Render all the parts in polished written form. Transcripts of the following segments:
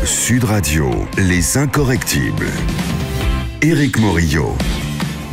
Sud Radio, les incorrectibles. Éric Morillo.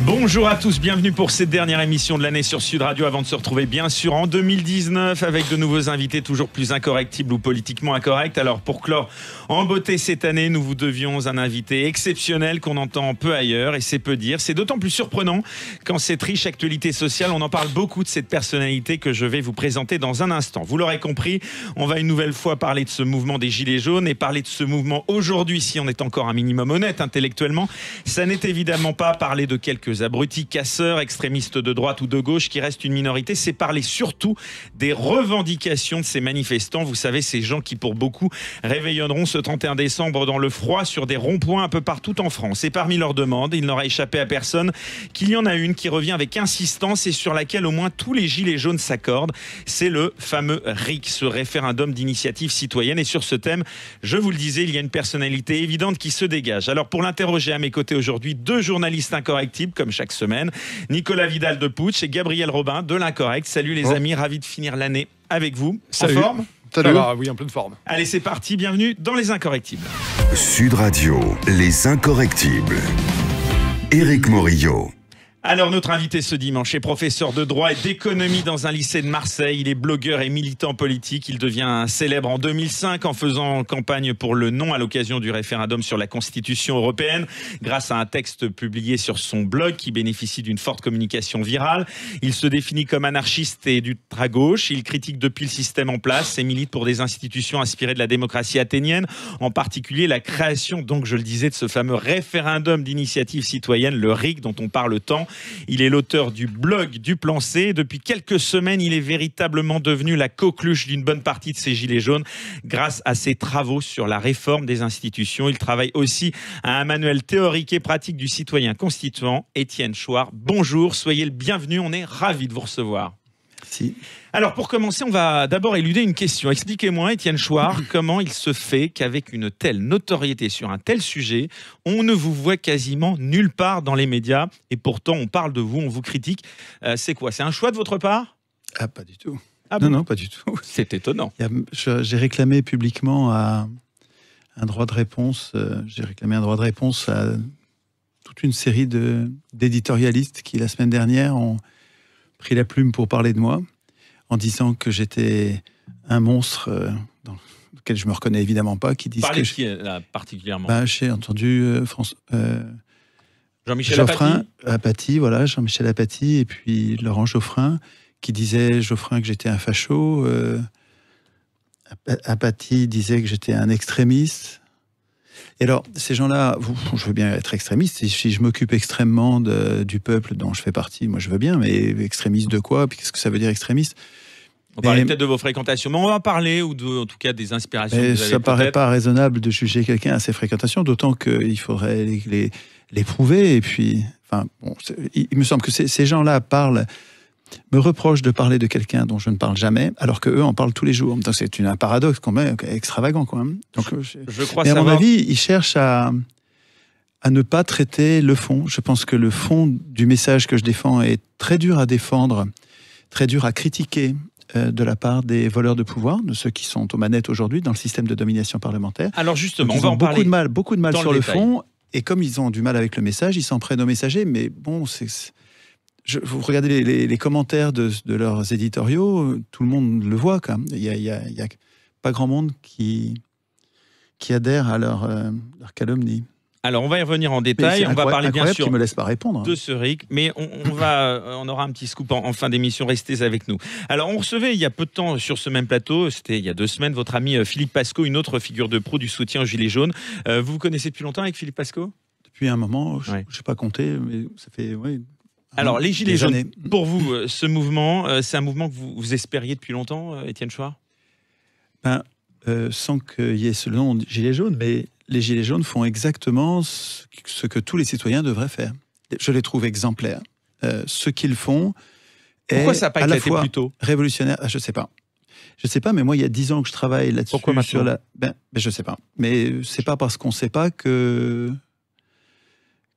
Bonjour à tous, bienvenue pour cette dernière émission de l'année sur Sud Radio avant de se retrouver bien sûr en 2019 avec de nouveaux invités toujours plus incorrectibles ou politiquement incorrects. Alors pour clore en beauté cette année, nous vous devions un invité exceptionnel qu'on entend peu ailleurs et c'est peu dire. C'est d'autant plus surprenant qu'en cette riche actualité sociale, on en parle beaucoup de cette personnalité que je vais vous présenter dans un instant. Vous l'aurez compris, on va une nouvelle fois parler de ce mouvement des Gilets jaunes et parler de ce mouvement aujourd'hui, si on est encore un minimum honnête intellectuellement. Ça n'est évidemment pas parler de quelques abrutis, casseurs, extrémistes de droite ou de gauche qui restent une minorité, c'est parler surtout des revendications de ces manifestants. Vous savez, ces gens qui pour beaucoup réveillonneront ce 31 décembre dans le froid sur des ronds-points un peu partout en France. Et parmi leurs demandes, il n'aura échappé à personne qu'il y en a une qui revient avec insistance et sur laquelle au moins tous les gilets jaunes s'accordent. C'est le fameux RIC, ce référendum d'initiative citoyenne. Et sur ce thème, je vous le disais, il y a une personnalité évidente qui se dégage. Alors pour l'interroger à mes côtés aujourd'hui, deux journalistes incorrectibles comme chaque semaine, Nicolas Vidal de Pouch et Gabriel Robin de l'Incorrect. Salut les amis, ravi de finir l'année avec vous. Salut. En forme ? Salut. Ça va, oui, en pleine forme. Allez, c'est parti, bienvenue dans les Incorrectibles. Sud Radio, les incorrectibles. Éric Morillo. Alors notre invité ce dimanche est professeur de droit et d'économie dans un lycée de Marseille. Il est blogueur et militant politique. Il devient célèbre en 2005 en faisant campagne pour le non à l'occasion du référendum sur la Constitution européenne grâce à un texte publié sur son blog qui bénéficie d'une forte communication virale. Il se définit comme anarchiste et d'ultra-gauche. Il critique depuis le système en place et milite pour des institutions inspirées de la démocratie athénienne, en particulier la création, donc je le disais, de ce fameux référendum d'initiative citoyenne, le RIC dont on parle tant. Il est l'auteur du blog du Plan C. Depuis quelques semaines, il est véritablement devenu la coqueluche d'une bonne partie de ces gilets jaunes grâce à ses travaux sur la réforme des institutions. Il travaille aussi à un manuel théorique et pratique du citoyen constituant. Étienne Chouard, bonjour, soyez le bienvenu, on est ravis de vous recevoir. Merci. Alors pour commencer, on va d'abord éluder une question. Expliquez-moi, Étienne Chouard, comment il se fait qu'avec une telle notoriété sur un tel sujet, on ne vous voit quasiment nulle part dans les médias et pourtant on parle de vous, on vous critique. C'est quoi? C'est un choix de votre part? Ah, pas du tout. Ah bon? Non, pas du tout. C'est étonnant. J'ai réclamé publiquement un droit de réponse. J'ai réclamé un droit de réponse à toute une série d'éditorialistes qui, la semaine dernière, ont pris la plume pour parler de moi, en disant que j'étais un monstre dans lequel je me reconnais évidemment pas, qui disent Parlez que de qui là, particulièrement? J'ai entendu Jean-Michel Geoffrin, Apathy, voilà, Jean-Michel Apathy, et puis Laurent Geoffrin, qui disait Geoffrin que j'étais un facho, Apathy disait que j'étais un extrémiste. Et alors, ces gens-là, je veux bien être extrémiste, si je m'occupe extrêmement du peuple dont je fais partie, moi je veux bien, mais extrémiste de quoi? Puis qu'est-ce que ça veut dire extrémiste? On parlait peut-être de vos fréquentations, mais on va parler, ou en tout cas des inspirations que vous avez. Ça ne paraît pas raisonnable de juger quelqu'un à ses fréquentations, d'autant qu'il faudrait les prouver. Et puis, enfin, bon, il me semble que ces gens-là me reprochent de parler de quelqu'un dont je ne parle jamais, alors qu'eux en parlent tous les jours. Donc c'est un paradoxe quand même extravagant. Quand même. Donc, je crois mais à savoir... mon avis, ils cherchent à ne pas traiter le fond. Je pense que le fond du message que je défends est très dur à défendre, très dur à critiquer de la part des voleurs de pouvoir, de ceux qui sont aux manettes aujourd'hui dans le système de domination parlementaire. Alors justement, donc, on va en parler. Beaucoup de mal sur le détail. fond, et comme ils ont du mal avec le message, ils s'en prennent aux messagers, mais bon, vous regardez les commentaires de leurs éditoriaux, tout le monde le voit quand même. Il y a pas grand monde qui adhère à leur calomnie. Alors, on va y revenir en détail. On va parler bien sûr tu me laisses pas répondre. De ce RIC, mais on aura un petit scoop en fin d'émission. Restez avec nous. Alors, on recevait il y a peu de temps sur ce même plateau, c'était il y a 2 semaines, votre ami Philippe Pasco, une autre figure de proue du soutien aux Gilets jaunes. Vous vous connaissez depuis longtemps avec Philippe Pasco? Depuis un moment, je n'ai pas compté, mais ça fait... Alors, les Gilets jaunes, années. Pour vous, ce mouvement, c'est un mouvement que vous espériez depuis longtemps, Étienne Chouard? Sans qu'il y ait ce nom de Gilets jaunes, mais les Gilets jaunes font exactement ce que tous les citoyens devraient faire. Je les trouve exemplaires. Ce qu'ils font Pourquoi ça n'a pas à la éclaté fois plus tôt? Révolutionnaire. Je ne sais pas, mais moi, il y a 10 ans que je travaille là-dessus. Pourquoi maintenant? Je ne sais pas. Mais c'est pas parce qu'on ne sait pas que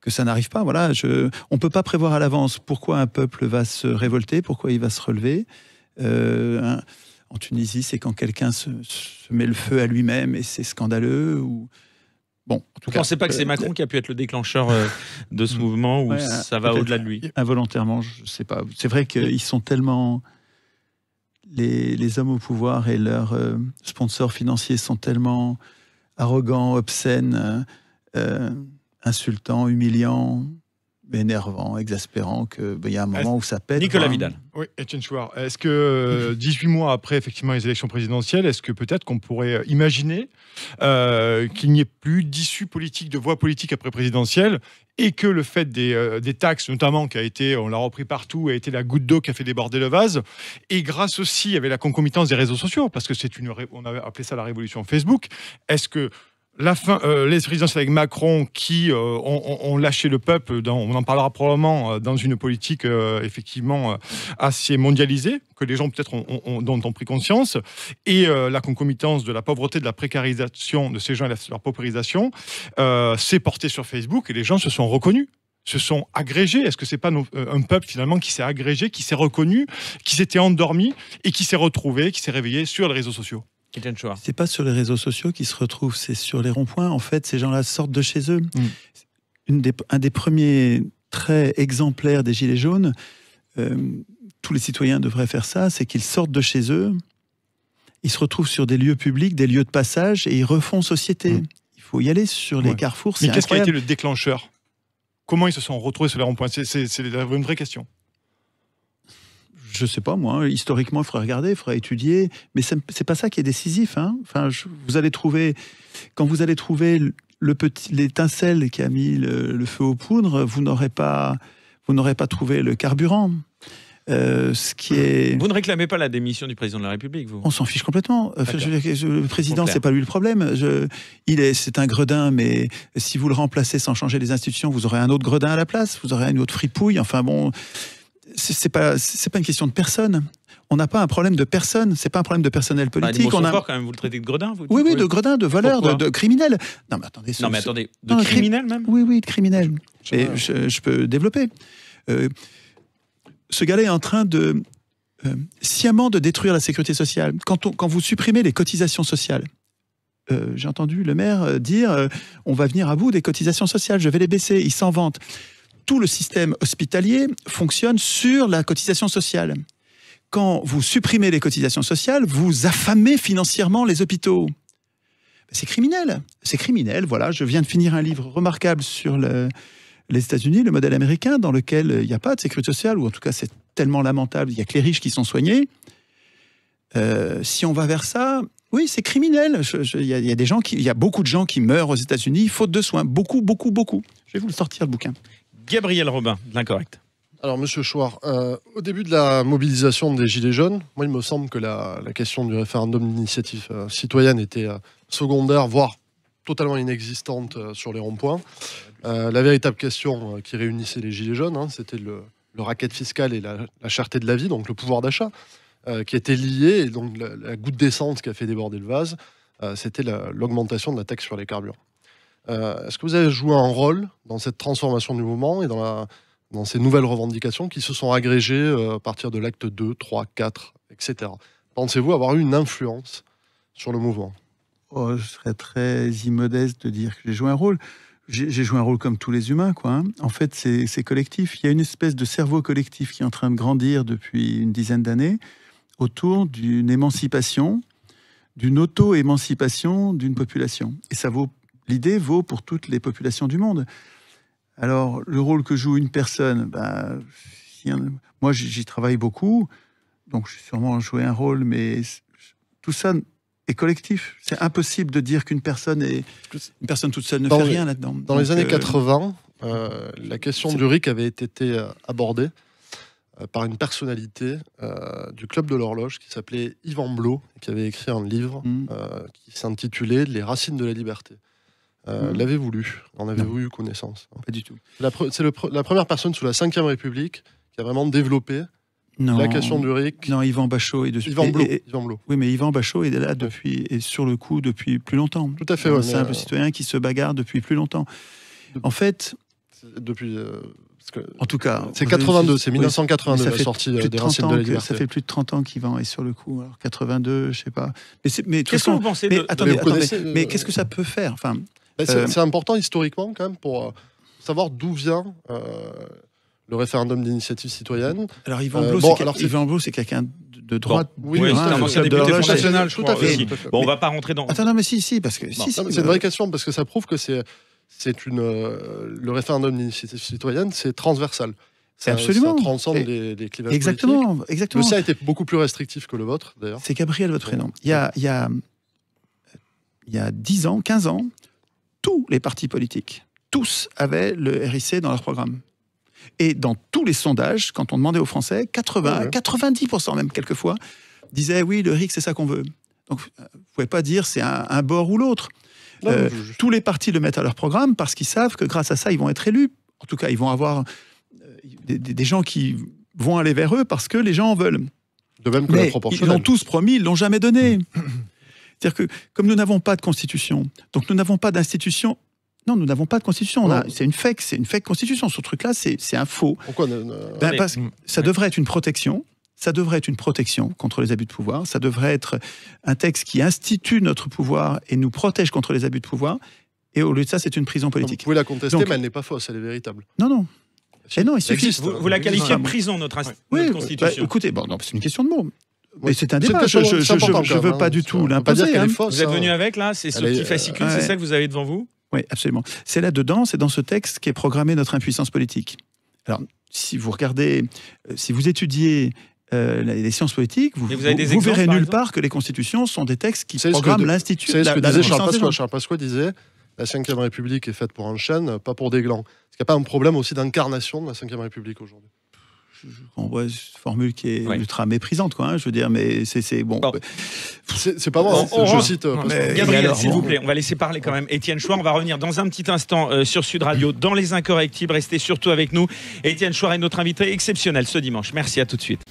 ça n'arrive pas. Voilà, on ne peut pas prévoir à l'avance pourquoi un peuple va se révolter, pourquoi il va se relever. En Tunisie, c'est quand quelqu'un se met le feu à lui-même et c'est scandaleux. Ou... Bon, en tout Vous ne pensez pas que c'est Macron qui a pu être le déclencheur de ce mouvement ou ça va au-delà de lui? Involontairement, je ne sais pas. C'est vrai qu'ils sont tellement... Les hommes au pouvoir et leurs sponsors financiers sont tellement arrogants, obscènes, insultants, humiliants, énervants, exaspérants, qu'il y a un moment où ça pète. Nicolas Vidal. Oui, Etienne Chouard. Est-ce que 18 mois après effectivement les élections présidentielles, est-ce que peut-être qu'on pourrait imaginer qu'il n'y ait plus d'issue politique, de voie politique après présidentielle, et que le fait des taxes, notamment, qui a été, on l'a repris partout, a été la goutte d'eau qui a fait déborder le vase, et grâce aussi avec la concomitance des réseaux sociaux, parce que on avait appelé ça la révolution Facebook. Est-ce que les présidentielles avec Macron qui ont lâché le peuple, on en parlera probablement dans une politique effectivement assez mondialisée, que les gens peut-être dont ont pris conscience, et la concomitance de la pauvreté, de la précarisation de ces gens et leur paupérisation, s'est portée sur Facebook et les gens se sont reconnus, se sont agrégés. Est-ce que c'est pas un peuple finalement qui s'est agrégé, qui s'est reconnu, qui s'était endormi et qui s'est retrouvé, qui s'est réveillé sur les réseaux sociaux? C'est pas sur les réseaux sociaux qu'ils se retrouvent, c'est sur les ronds-points. En fait, ces gens-là sortent de chez eux. Un des premiers traits exemplaires des Gilets jaunes, tous les citoyens devraient faire ça, c'est qu'ils sortent de chez eux, ils se retrouvent sur des lieux publics, des lieux de passage, et ils refont société. Il faut y aller sur les carrefours, c'est Mais qu'est-ce qui a incroyable. été le déclencheur? Comment ils se sont retrouvés sur les ronds-points? C'est une vraie question. Je sais pas, moi, historiquement, il faudrait regarder, il faudrait étudier, mais c'est pas ça qui est décisif. Hein. Enfin, quand vous allez trouver l'étincelle qui a mis le feu aux poudres, vous n'aurez pas trouvé le carburant. Vous ne réclamez pas la démission du président de la République, vous? On s'en fiche complètement. Le président, c'est pas lui le problème. C'est un gredin, mais si vous le remplacez sans changer les institutions, vous aurez un autre gredin à la place, vous aurez une autre fripouille. Enfin bon... C'est pas une question de personne. On n'a pas un problème de personne. C'est pas un problème de personnel politique. On a fort quand même. Vous le traitez de gredin, vous? Oui, de gredin, de voleur, de criminel. Non, mais attendez. De criminel même? Oui, de criminel. Et je peux développer. Ce gars-là est en train de sciemment de détruire la sécurité sociale. Quand vous supprimez les cotisations sociales, j'ai entendu le maire dire on va venir à bout des cotisations sociales. Je vais les baisser. Il s'en vante. Tout le système hospitalier fonctionne sur la cotisation sociale. Quand vous supprimez les cotisations sociales, vous affamez financièrement les hôpitaux. C'est criminel. C'est criminel, voilà. Je viens de finir un livre remarquable sur les États-Unis, le modèle américain, dans lequel il n'y a pas de sécurité sociale, ou en tout cas c'est tellement lamentable, il n'y a que les riches qui sont soignés. Si on va vers ça, oui, c'est criminel. Il y a beaucoup de gens qui meurent aux États-Unis faute de soins. Beaucoup. Je vais vous le sortir, le bouquin. Gabriel Robin, de l'Incorrect. Alors, monsieur Chouard, au début de la mobilisation des Gilets jaunes, moi, il me semble que la question du référendum d'initiative citoyenne était secondaire, voire totalement inexistante sur les ronds-points. La véritable question qui réunissait les Gilets jaunes, c'était le racket fiscal et la cherté de la vie, donc le pouvoir d'achat, qui étaient liés, et donc la goutte d'essence qui a fait déborder le vase, c'était l'augmentation de la taxe sur les carburants. Est-ce que vous avez joué un rôle dans cette transformation du mouvement et dans ces nouvelles revendications qui se sont agrégées à partir de l'acte 2, 3, 4, etc. Pensez-vous avoir eu une influence sur le mouvement? Je serais très immodeste de dire que j'ai joué un rôle. J'ai joué un rôle comme tous les humains, quoi. En fait, c'est collectif. Il y a une espèce de cerveau collectif qui est en train de grandir depuis une dizaine d'années autour d'une émancipation, d'une auto-émancipation d'une population. Et l'idée vaut pour toutes les populations du monde. Alors, le rôle que joue une personne, moi j'y travaille beaucoup, donc j'ai sûrement joué un rôle, mais tout ça est collectif. C'est impossible de dire qu'une personne toute seule ne fait rien là-dedans. Dans les années 80, la question du RIC avait été abordée par une personnalité du Club de l'Horloge qui s'appelait Yvan Blot, qui avait écrit un livre qui s'intitulait « Les racines de la liberté ». L'avez-vous lu? En avez-vous eu connaissance? Pas du tout. C'est la première personne sous la Ve République qui a vraiment développé la question du RIC. Non, Yvan Bachot est dessus. Yvan Blot. Oui, mais Yvan Bachot est là et sur le coup depuis plus longtemps. Tout à fait. Un simple citoyen qui se bagarre depuis plus longtemps. En fait... Depuis En tout cas, C'est 82, c'est oui, 1982 ça la fait sortie plus de des 30 Racines ans de la que- Liberté. Ça fait plus de 30 ans qu'Yvan est sur le coup. Alors 82, je sais pas. Mais de toute Qu'est-ce que façon, vous pensez mais de... attendez, Mais vous connaissez, mais qu'est-ce que ça peut faire? Enfin, C'est important historiquement quand même pour savoir d'où vient le référendum d'initiative citoyenne. alors Yvan bon, Blot, alors, Yvan Blot, c'est quelqu'un de droite. Oui, Oui, tout c'est à un fait. ancien de député relâche. Front National, je Tout crois. à fait, aussi. tout à fait. Bon, on va pas rentrer dans... Attends, non, mais si, parce que Non, si, non, mais c'est une vraie question parce que ça prouve que le référendum d'initiative citoyenne, c'est transversal. Absolument. Ça transcende les clivages politiques. exactement. Le sien était beaucoup plus restrictif que le vôtre, d'ailleurs. C'est Gabriel, votre prénom. Il y a 10 ans, 15 ans, tous les partis politiques, tous avaient le RIC dans leur programme. Et dans tous les sondages, quand on demandait aux Français, 90% même quelquefois, disaient oui, le RIC, c'est ça qu'on veut. Donc, vous ne pouvez pas dire c'est un bord ou l'autre. Non, Tous les partis le mettent à leur programme parce qu'ils savent que grâce à ça, ils vont être élus. En tout cas, ils vont avoir des gens qui vont aller vers eux parce que les gens en veulent. De même que la Mais ils proportionnelle. l'ont tous promis, ils ne l'ont jamais donné. C'est-à-dire que comme nous n'avons pas de constitution, donc nous n'avons pas d'institution. Non, nous n'avons pas de constitution. C'est une fake constitution. Ce truc-là, c'est un faux. Pourquoi Parce que ça devrait être une protection. Ça devrait être une protection contre les abus de pouvoir. Ça devrait être un texte qui institue notre pouvoir et nous protège contre les abus de pouvoir. Et au lieu de ça, c'est une prison Vous politique. pouvez la contester, Donc- mais elle n'est pas fausse, elle est véritable. Non. Et non, il Ça suffit. existe. Vous la qualifiez de Oui, prison, notre Oui, Constitution. écoutez, non, c'est une question de mots. Mais Oui. c'est un C'est débat. une Je question- c'est important, ne quand veux même, pas hein. du tout On peut pas l'imposer. dire qu'elle hein. est fausse. Vous êtes hein. venu avec, là, c'est ce Elle est, petit fascicule, ouais. c'est ça que vous avez devant vous? Oui, absolument. C'est là-dedans, c'est dans ce texte qu'est programmée notre impuissance politique. Alors, si vous regardez, si vous étudiez les sciences politiques, Et vous avez des vous exemples, verrez par nulle exemple part que les constitutions sont des textes qui C'est ce que programment de- l'institut. C'est ce que la disait puissance Charles des Pasqua. gens. Charles Pasqua disait la Ve République est faite pour un chêne, pas pour des glands. Est-ce qu'il n'y a pas un problème aussi d'incarnation de la Ve République aujourd'hui? On voit une formule qui est Ouais. ultra méprisante, quoi. Je veux dire, mais c'est bon. Bon. C'est pas moi, On je rentre- cite. Non, mais- Gabriel, alors, s'il bon. vous plaît, on va laisser parler quand même Étienne Chouard. On va revenir dans un petit instant sur Sud Radio, dans Les Incorrectibles. Restez surtout avec nous. Étienne Chouard est notre invité exceptionnel ce dimanche. Merci, à tout de suite.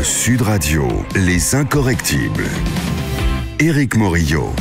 Sud Radio, Les Incorrectibles. Éric Morillo.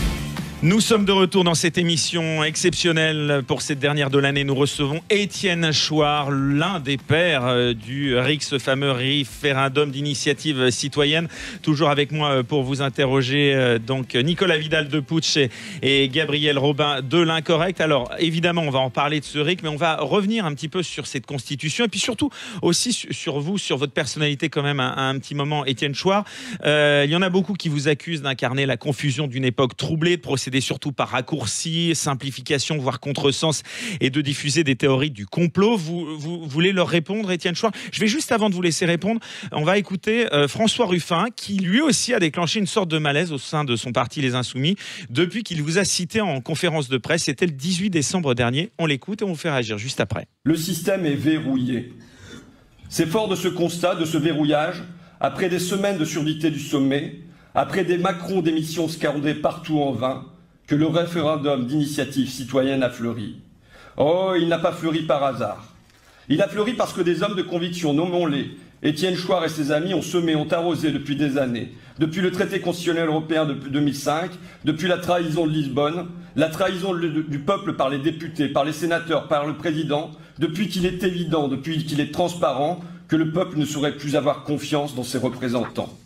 Nous sommes de retour dans cette émission exceptionnelle pour cette dernière de l'année. Nous recevons Étienne Chouard, l'un des pères du RIC, ce fameux référendum d'initiative citoyenne. Toujours avec moi pour vous interroger, donc Nicolas Vidal de Putsch et Gabriel Robin de l'Incorrect. Alors évidemment, on va en parler de ce RIC, mais on va revenir un petit peu sur cette constitution et puis surtout aussi sur vous, sur votre personnalité quand même un petit moment, Étienne Chouard. Il y en a beaucoup qui vous accusent d'incarner la confusion d'une époque troublée, de procéder surtout par raccourci, simplification, voire contresens, et de diffuser des théories du complot. Vous voulez leur répondre, Étienne Chouard? Je vais juste, avant de vous laisser répondre, on va écouter François Ruffin, qui lui aussi a déclenché une sorte de malaise au sein de son parti Les Insoumis, depuis qu'il vous a cité en conférence de presse. C'était le 18 décembre dernier. On l'écoute et on vous fait réagir juste après. Le système est verrouillé. C'est fort de ce constat, de ce verrouillage, après des semaines de surdité du sommet, après des Macron d'émissions scandées partout en vain, que le référendum d'initiative citoyenne a fleuri. Oh, il n'a pas fleuri par hasard. Il a fleuri parce que des hommes de conviction, nommons-les, Étienne Chouard et ses amis, ont semé, ont arrosé depuis des années, depuis le traité constitutionnel européen de 2005, depuis la trahison de Lisbonne, la trahison du peuple par les députés, par les sénateurs, par le président, depuis qu'il est évident, depuis qu'il est transparent, que le peuple ne saurait plus avoir confiance dans ses représentants.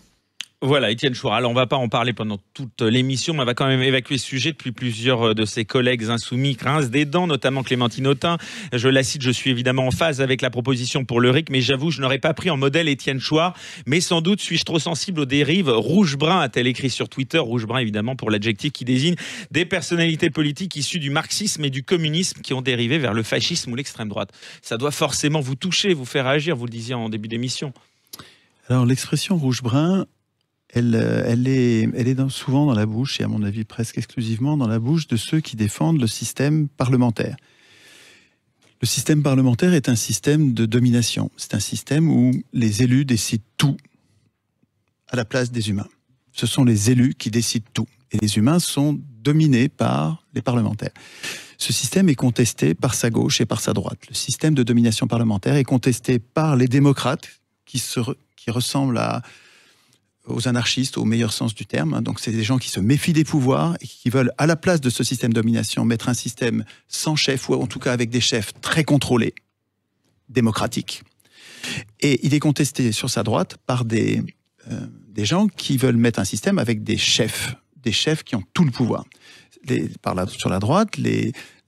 Voilà, Étienne Chouard. Alors, on ne va pas en parler pendant toute l'émission, mais on va quand même évacuer ce sujet depuis plusieurs de ses collègues insoumis grincent des dents, notamment Clémentine Autain. Je la cite, je suis évidemment en phase avec la proposition pour le RIC, mais j'avoue, je n'aurais pas pris en modèle Étienne Chouard. Mais sans doute suis-je trop sensible aux dérives rouge-brun, a-t-elle écrit sur Twitter. Rouge-brun, évidemment, pour l'adjectif qui désigne des personnalités politiques issues du marxisme et du communisme qui ont dérivé vers le fascisme ou l'extrême droite. Ça doit forcément vous toucher, vous faire réagir, vous le disiez en début d'émission. Alors, l'expression rouge-brun, elle est souvent dans la bouche, et à mon avis presque exclusivement dans la bouche de ceux qui défendent le système parlementaire. Le système parlementaire est un système de domination. C'est un système où les élus décident tout à la place des humains. Ce sont les élus qui décident tout. Et les humains sont dominés par les parlementaires. Ce système est contesté par sa gauche et par sa droite. Le système de domination parlementaire est contesté par les démocrates qui ressemblent aux anarchistes au meilleur sens du terme. Donc c'est des gens qui se méfient des pouvoirs et qui veulent, à la place de ce système de domination, mettre un système sans chef, ou en tout cas avec des chefs très contrôlés, démocratique. Et il est contesté sur sa droite par des gens qui veulent mettre un système avec des chefs qui ont tout le pouvoir. Sur la droite,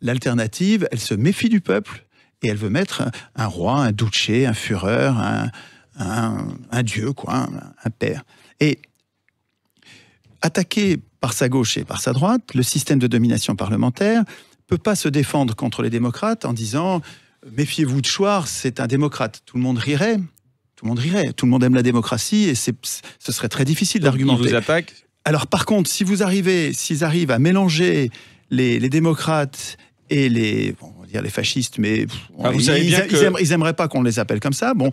l'alternative, elle se méfie du peuple et elle veut mettre un roi, un duce, un Führer, un dieu, quoi, un père. Et attaqué par sa gauche et par sa droite, le système de domination parlementaire peut pas se défendre contre les démocrates en disant « Méfiez-vous de Schwarz, c'est un démocrate ». Tout le monde rirait. Tout le monde aime la démocratie et ce serait très difficile d'argumenter. Ils vous attaquent. Alors par contre, s'ils arrivent à mélanger les démocrates et les fascistes, mais ils aimeraient pas qu'on les appelle comme ça. Bon,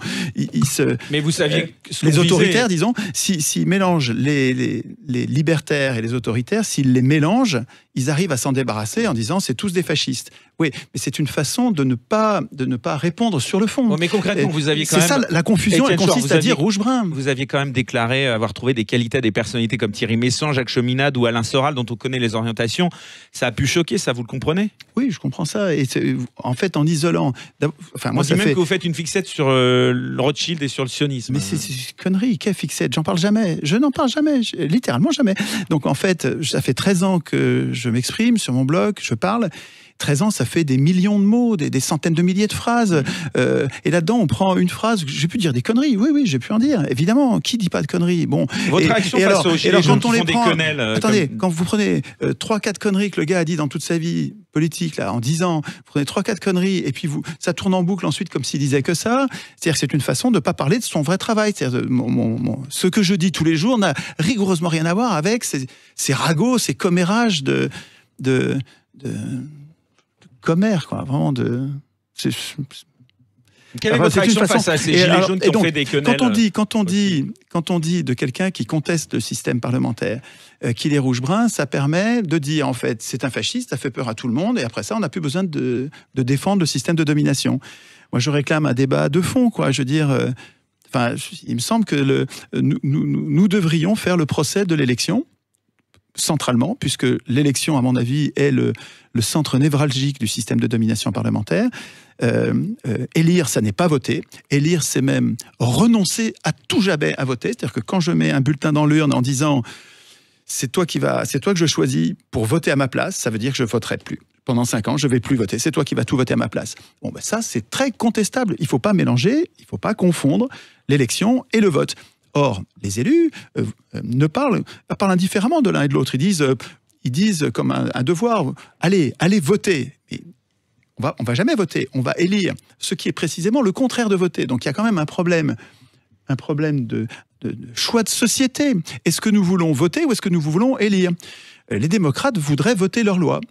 mais vous saviez les autoritaires, disons, s'ils mélangent les libertaires et les autoritaires, s'ils les mélangent, ils arrivent à s'en débarrasser en disant c'est tous des fascistes. Oui, mais c'est une façon de ne pas répondre sur le fond. Bon, mais concrètement, vous aviez quand même... C'est ça, la confusion, elle consiste à dire rouge-brun. Vous aviez quand même déclaré avoir trouvé des qualités des personnalités comme Thierry Meyssan, Jacques Cheminade ou Alain Soral, dont on connaît les orientations. Ça a pu choquer, ça, vous le comprenez? Oui, je comprends ça. Et en fait, en isolant... Enfin, moi, que vous faites une fixette sur le Rothschild et sur le sionisme. Mais c'est une connerie, quelle fixette? J'en parle jamais. Je n'en parle jamais, littéralement jamais. Donc en fait, ça fait 13 ans que je m'exprime sur mon blog, je parle. 13 ans, ça fait des millions de mots, des centaines de milliers de phrases. Et là-dedans, on prend une phrase, j'ai pu dire des conneries. Oui, j'ai pu en dire. Évidemment, qui dit pas de conneries? Bon. Votre réaction face aux gilets jaunes qui font des quenelles. Attendez, quand vous prenez 3-4 conneries que le gars a dit dans toute sa vie politique, là, en 10 ans, vous prenez 3-4 conneries, et puis ça tourne en boucle ensuite comme s'il disait que ça. C'est-à-dire que c'est une façon de ne pas parler de son vrai travail. C'est-à-dire ce que je dis tous les jours n'a rigoureusement rien à voir avec ces ragots, ces commérages de commère, quoi, vraiment de... Quelle est votre réaction face à ces gilets jaunes qui ont fait des quenelles? Quand on dit de quelqu'un qui conteste le système parlementaire qu'il est rouge-brun, ça permet de dire, en fait, c'est un fasciste, ça fait peur à tout le monde, et après ça, on n'a plus besoin de défendre le système de domination. Moi, je réclame un débat de fond, quoi. Je veux dire... il me semble que nous devrions faire le procès de l'élection, centralement, puisque l'élection, à mon avis, est le centre névralgique du système de domination parlementaire. Élire, ça n'est pas voter. Élire, c'est même renoncer à tout jamais à voter. C'est-à-dire que quand je mets un bulletin dans l'urne en disant c'est toi que je choisis pour voter à ma place, ça veut dire que je voterai plus. Pendant 5 ans, je ne vais plus voter. C'est toi qui vas tout voter à ma place. Bon, ben ça, c'est très contestable. Il ne faut pas mélanger, il ne faut pas confondre l'élection et le vote. Or, les élus parlent indifféremment de l'un et de l'autre. Ils disent comme un devoir, allez voter. Mais on va jamais voter, on va élire ce qui est précisément le contraire de voter. Donc il y a quand même un problème de choix de société. Est-ce que nous voulons voter ou est-ce que nous voulons élire? Les démocrates voudraient voter leur loi.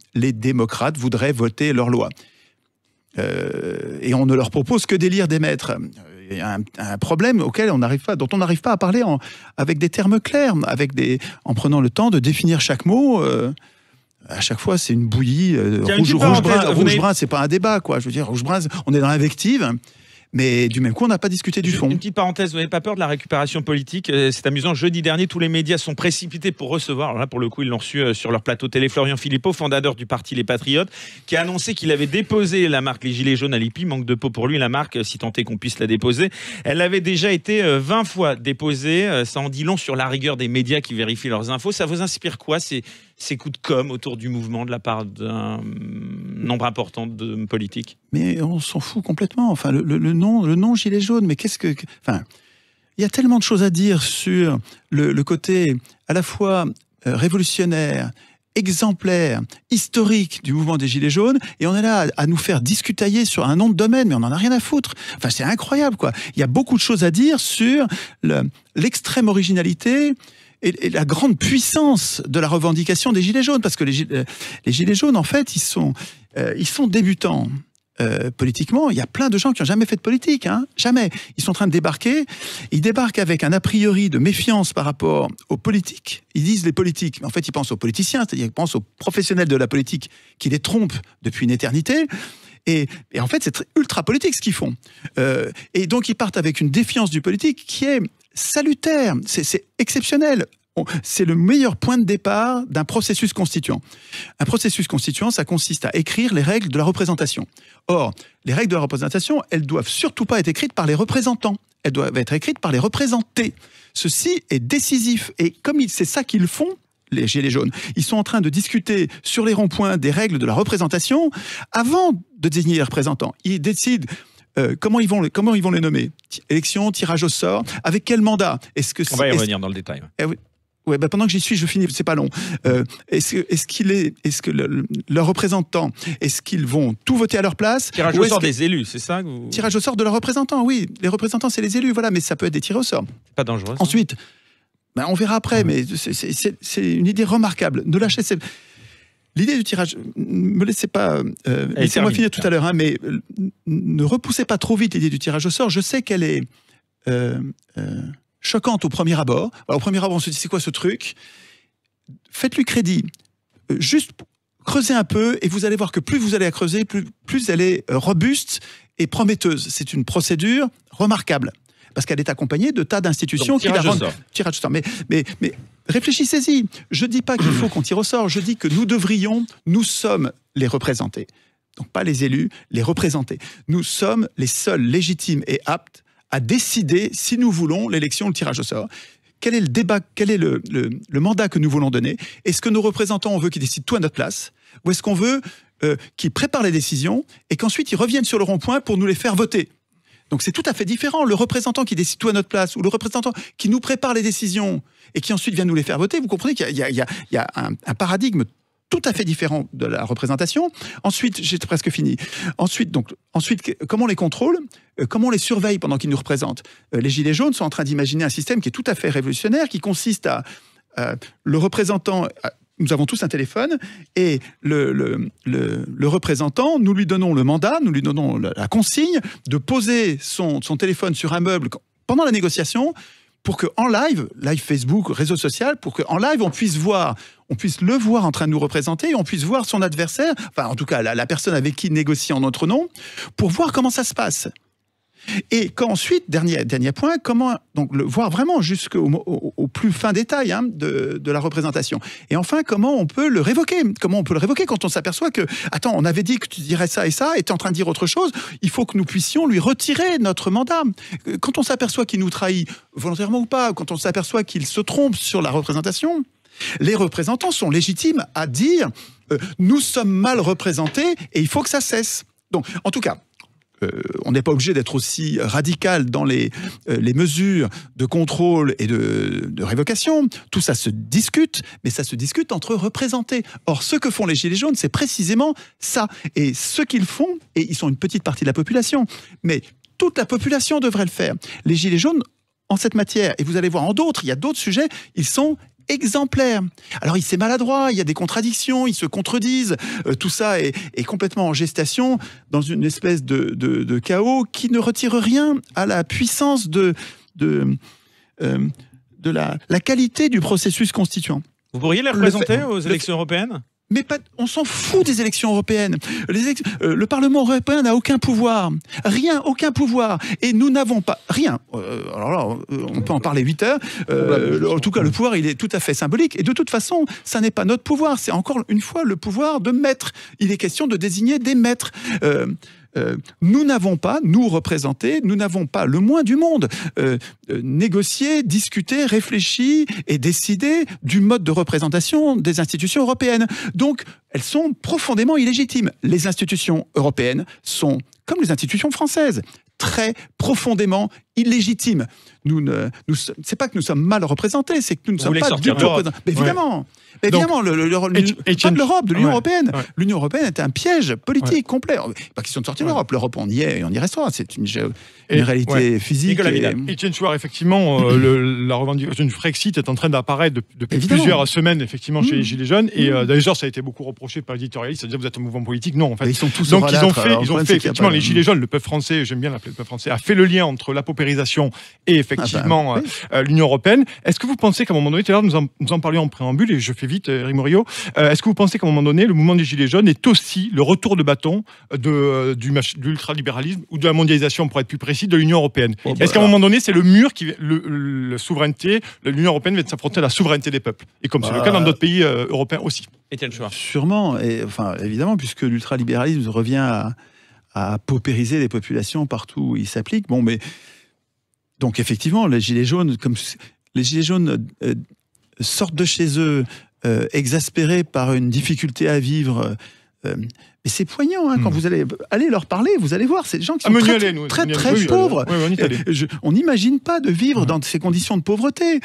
Et on ne leur propose que d'élire des maîtres. Il y a un problème dont on n'arrive pas à parler avec des termes clairs, en prenant le temps de définir chaque mot. À chaque fois, c'est une bouillie. Rouge-brun, c'est pas un débat, quoi. Je veux dire, rouge-brun, on est dans l'invective. Mais du même coup, on n'a pas discuté du fond. Une petite parenthèse, vous n'avez pas peur de la récupération politique? C'est amusant, jeudi dernier, tous les médias sont précipités pour recevoir, alors là pour le coup ils l'ont reçu sur leur plateau télé, Florian Philippot, fondateur du parti Les Patriotes, qui a annoncé qu'il avait déposé la marque Les Gilets jaunes à l'IPI. Manque de peau pour lui, la marque, si tant est qu'on puisse la déposer. Elle avait déjà été 20 fois déposée, ça en dit long sur la rigueur des médias qui vérifient leurs infos. Ça vous inspire quoi, ces coups de com' autour du mouvement de la part d'un nombre important de politiques? Mais on s'en fout complètement. Enfin, le nom Gilets jaunes, mais il y a tellement de choses à dire sur le côté à la fois révolutionnaire, exemplaire, historique du mouvement des Gilets jaunes, et on est là à nous faire discutailler sur un nom de domaine, mais on n'en a rien à foutre. Enfin, c'est incroyable, quoi. Il y a beaucoup de choses à dire sur l'extrême originalité et la grande puissance de la revendication des Gilets jaunes, parce que les Gilets jaunes, en fait, ils sont débutants. Politiquement, il y a plein de gens qui n'ont jamais fait de politique, jamais. Ils sont en train de débarquer, ils débarquent avec un a priori de méfiance par rapport aux politiques. Ils disent les politiques, mais en fait ils pensent aux politiciens, c'est-à-dire qu'ils pensent aux professionnels de la politique qui les trompent depuis une éternité. Et en fait c'est ultra politique ce qu'ils font. Et donc ils partent avec une défiance du politique qui est salutaire, c'est exceptionnel. c'est le meilleur point de départ d'un processus constituant. Un processus constituant, ça consiste à écrire les règles de la représentation. Or, les règles de la représentation, elles doivent surtout pas être écrites par les représentants. Elles doivent être écrites par les représentés. Ceci est décisif. Et comme c'est ça qu'ils font, les Gilets jaunes, ils sont en train de discuter sur les ronds-points des règles de la représentation avant de désigner les représentants. Ils décident comment ils vont les nommer. Élection, tirage au sort, avec quel mandat. On va y revenir dans le détail. Ouais, pendant que j'y suis, je finis, c'est pas long. Est-ce que leurs représentants, est-ce qu'ils vont tout voter à leur place? Tirage au sort des élus, c'est ça Tirage au sort de leurs représentants, oui. Les représentants, c'est les élus, voilà, mais ça peut être des tirés au sort. Pas dangereux. Ensuite, on verra après, mais c'est une idée remarquable. Ne lâchez... L'idée du tirage, me laissez pas... laissez-moi finir tout à l'heure, mais ne repoussez pas trop vite l'idée du tirage au sort. Je sais qu'elle est... choquante au premier abord. Alors, au premier abord, on se dit, c'est quoi ce truc? Faites-lui crédit. Juste creusez un peu et vous allez voir que plus vous allez la creuser, plus elle est robuste et prometteuse. C'est une procédure remarquable parce qu'elle est accompagnée de tas d'institutions qui la rendent... Tirage au sort. Mais réfléchissez-y. Je ne dis pas qu'il faut qu'on tire au sort. Je dis que nous sommes les représentés. Donc pas les élus, les représentés. Nous sommes les seuls légitimes et aptes à décider si nous voulons l'élection ou le tirage au sort. Quel est le débat, quel est le mandat que nous voulons donner? Est-ce que nos représentants, on veut qu'ils décident tout à notre place? Ou est-ce qu'on veut qu'ils préparent les décisions et qu'ensuite ils reviennent sur le rond-point pour nous les faire voter? Donc c'est tout à fait différent. Le représentant qui décide tout à notre place ou le représentant qui nous prépare les décisions et qui ensuite vient nous les faire voter, vous comprenez qu'il y a un paradigme tout à fait différent de la représentation. Ensuite, j'ai presque fini. Ensuite, comment on les contrôle? Comment on les surveille pendant qu'ils nous représentent? Les Gilets jaunes sont en train d'imaginer un système qui est tout à fait révolutionnaire, qui consiste à le représentant... Nous avons tous un téléphone et le représentant, nous lui donnons le mandat, nous lui donnons la consigne de poser son téléphone sur un meuble pendant la négociation pour qu'en live Facebook, réseau social, pour qu'en live on puisse le voir en train de nous représenter et on puisse voir son adversaire, enfin en tout cas la personne avec qui il négocie en notre nom, pour voir comment ça se passe. Et qu'ensuite, dernier point, comment donc le voir vraiment jusqu'au plus fin détail de la représentation. Et enfin, comment on peut le révoquer? Comment on peut le révoquer quand on s'aperçoit que, attends, on avait dit que tu dirais ça et ça, et tu es en train de dire autre chose, il faut que nous puissions lui retirer notre mandat. Quand on s'aperçoit qu'il nous trahit, volontairement ou pas, quand on s'aperçoit qu'il se trompe sur la représentation, les représentants sont légitimes à dire nous sommes mal représentés et il faut que ça cesse. Donc, en tout cas, on n'est pas obligé d'être aussi radical dans les mesures de contrôle et de révocation. Tout ça se discute, mais ça se discute entre représentés. Or, ce que font les Gilets jaunes, c'est précisément ça. Et ce qu'ils font, et ils sont une petite partie de la population, mais toute la population devrait le faire. Les Gilets jaunes, en cette matière, et vous allez voir en d'autres, il y a d'autres sujets, ils sont exemplaire. Alors c'est maladroit, il y a des contradictions, ils se contredisent, tout ça est complètement en gestation dans une espèce de chaos qui ne retire rien à la puissance de la qualité du processus constituant. Vous pourriez les représenter aux élections européennes ? Mais on s'en fout des élections européennes. Le Parlement européen n'a aucun pouvoir. Rien, aucun pouvoir. Et nous n'avons pas... Rien. Alors là, on peut en parler 8 heures. En tout cas, le pouvoir, il est tout à fait symbolique. Et de toute façon, ça n'est pas notre pouvoir. C'est encore une fois le pouvoir de maître. Il est question de désigner des maîtres. Nous n'avons pas, nous représentés, nous n'avons pas le moins du monde négocié, discuté, réfléchi et décidé du mode de représentation des institutions européennes. Donc, elles sont profondément illégitimes. Les institutions européennes sont, comme les institutions françaises, très profondément illégitimes. C'est pas que nous sommes mal représentés, c'est que nous ne sommes pas du tout représentés. Mais évidemment, pas de l'Europe, de l'Union européenne. Ouais. L'Union européenne est un piège politique complet. Pas question de sortir de l'Europe. L'Europe, on y est et on y restera. C'est une réalité physique. Etienne Chouard, effectivement, la revendication du Frexit est en train d'apparaître depuis plusieurs semaines, effectivement, chez les Gilets jaunes. Et d'ailleurs, ça a été beaucoup reproché par l'éditorialiste, c'est-à-dire vous êtes un mouvement politique. Non, en fait. Ils sont tous donc ils ont fait effectivement les Gilets jaunes, le peuple français, j'aime bien l'appeler le peuple français, a fait le lien entre la paupérisation polarisation et effectivement oui. l'Union européenne. Est-ce que vous pensez qu'à un moment donné, tout à l'heure nous en parlions en préambule, et je fais vite, Éric Morillo, est-ce que vous pensez qu'à un moment donné, le mouvement des Gilets jaunes est aussi le retour de bâton de l'ultralibéralisme ou de la mondialisation, pour être plus précis, de l'Union européenne? Est-ce qu'à un moment donné, c'est le mur qui la souveraineté, l'Union européenne va s'affronter à la souveraineté des peuples, et comme c'est le cas dans d'autres pays européens aussi? Étienne Chouard. Sûrement, et enfin évidemment, puisque l'ultralibéralisme revient à paupériser les populations partout où il s'applique. Bon, mais donc effectivement, les Gilets jaunes, sortent de chez eux exaspérés par une difficulté à vivre. Mais c'est poignant, hein, quand vous allez leur parler, vous allez voir, c'est des gens qui sont très pauvres. On n'imagine pas de vivre dans ces conditions de pauvreté.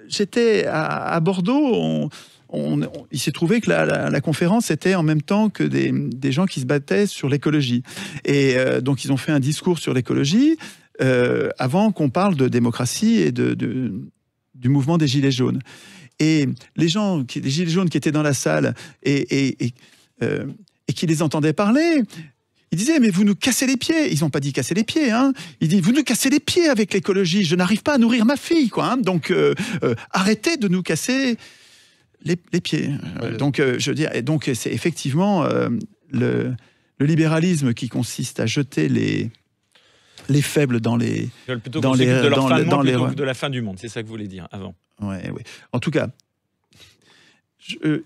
J'étais à Bordeaux. Il s'est trouvé que la conférence était en même temps que des gens qui se battaient sur l'écologie. Et donc, ils ont fait un discours sur l'écologie avant qu'on parle de démocratie et du mouvement des Gilets jaunes. Et les Gilets jaunes qui étaient dans la salle et qui les entendaient parler, ils disaient, mais vous nous cassez les pieds. Ils n'ont pas dit casser les pieds. Hein. Ils disent, vous nous cassez les pieds avec l'écologie. Je n'arrive pas à nourrir ma fille. Quoi, hein. Donc, arrêtez de nous casser les pieds. Donc, je veux dire, et donc c'est effectivement le libéralisme qui consiste à jeter les faibles dans les de la fin du monde. C'est ça que vous voulez dire avant. Ouais. En tout cas,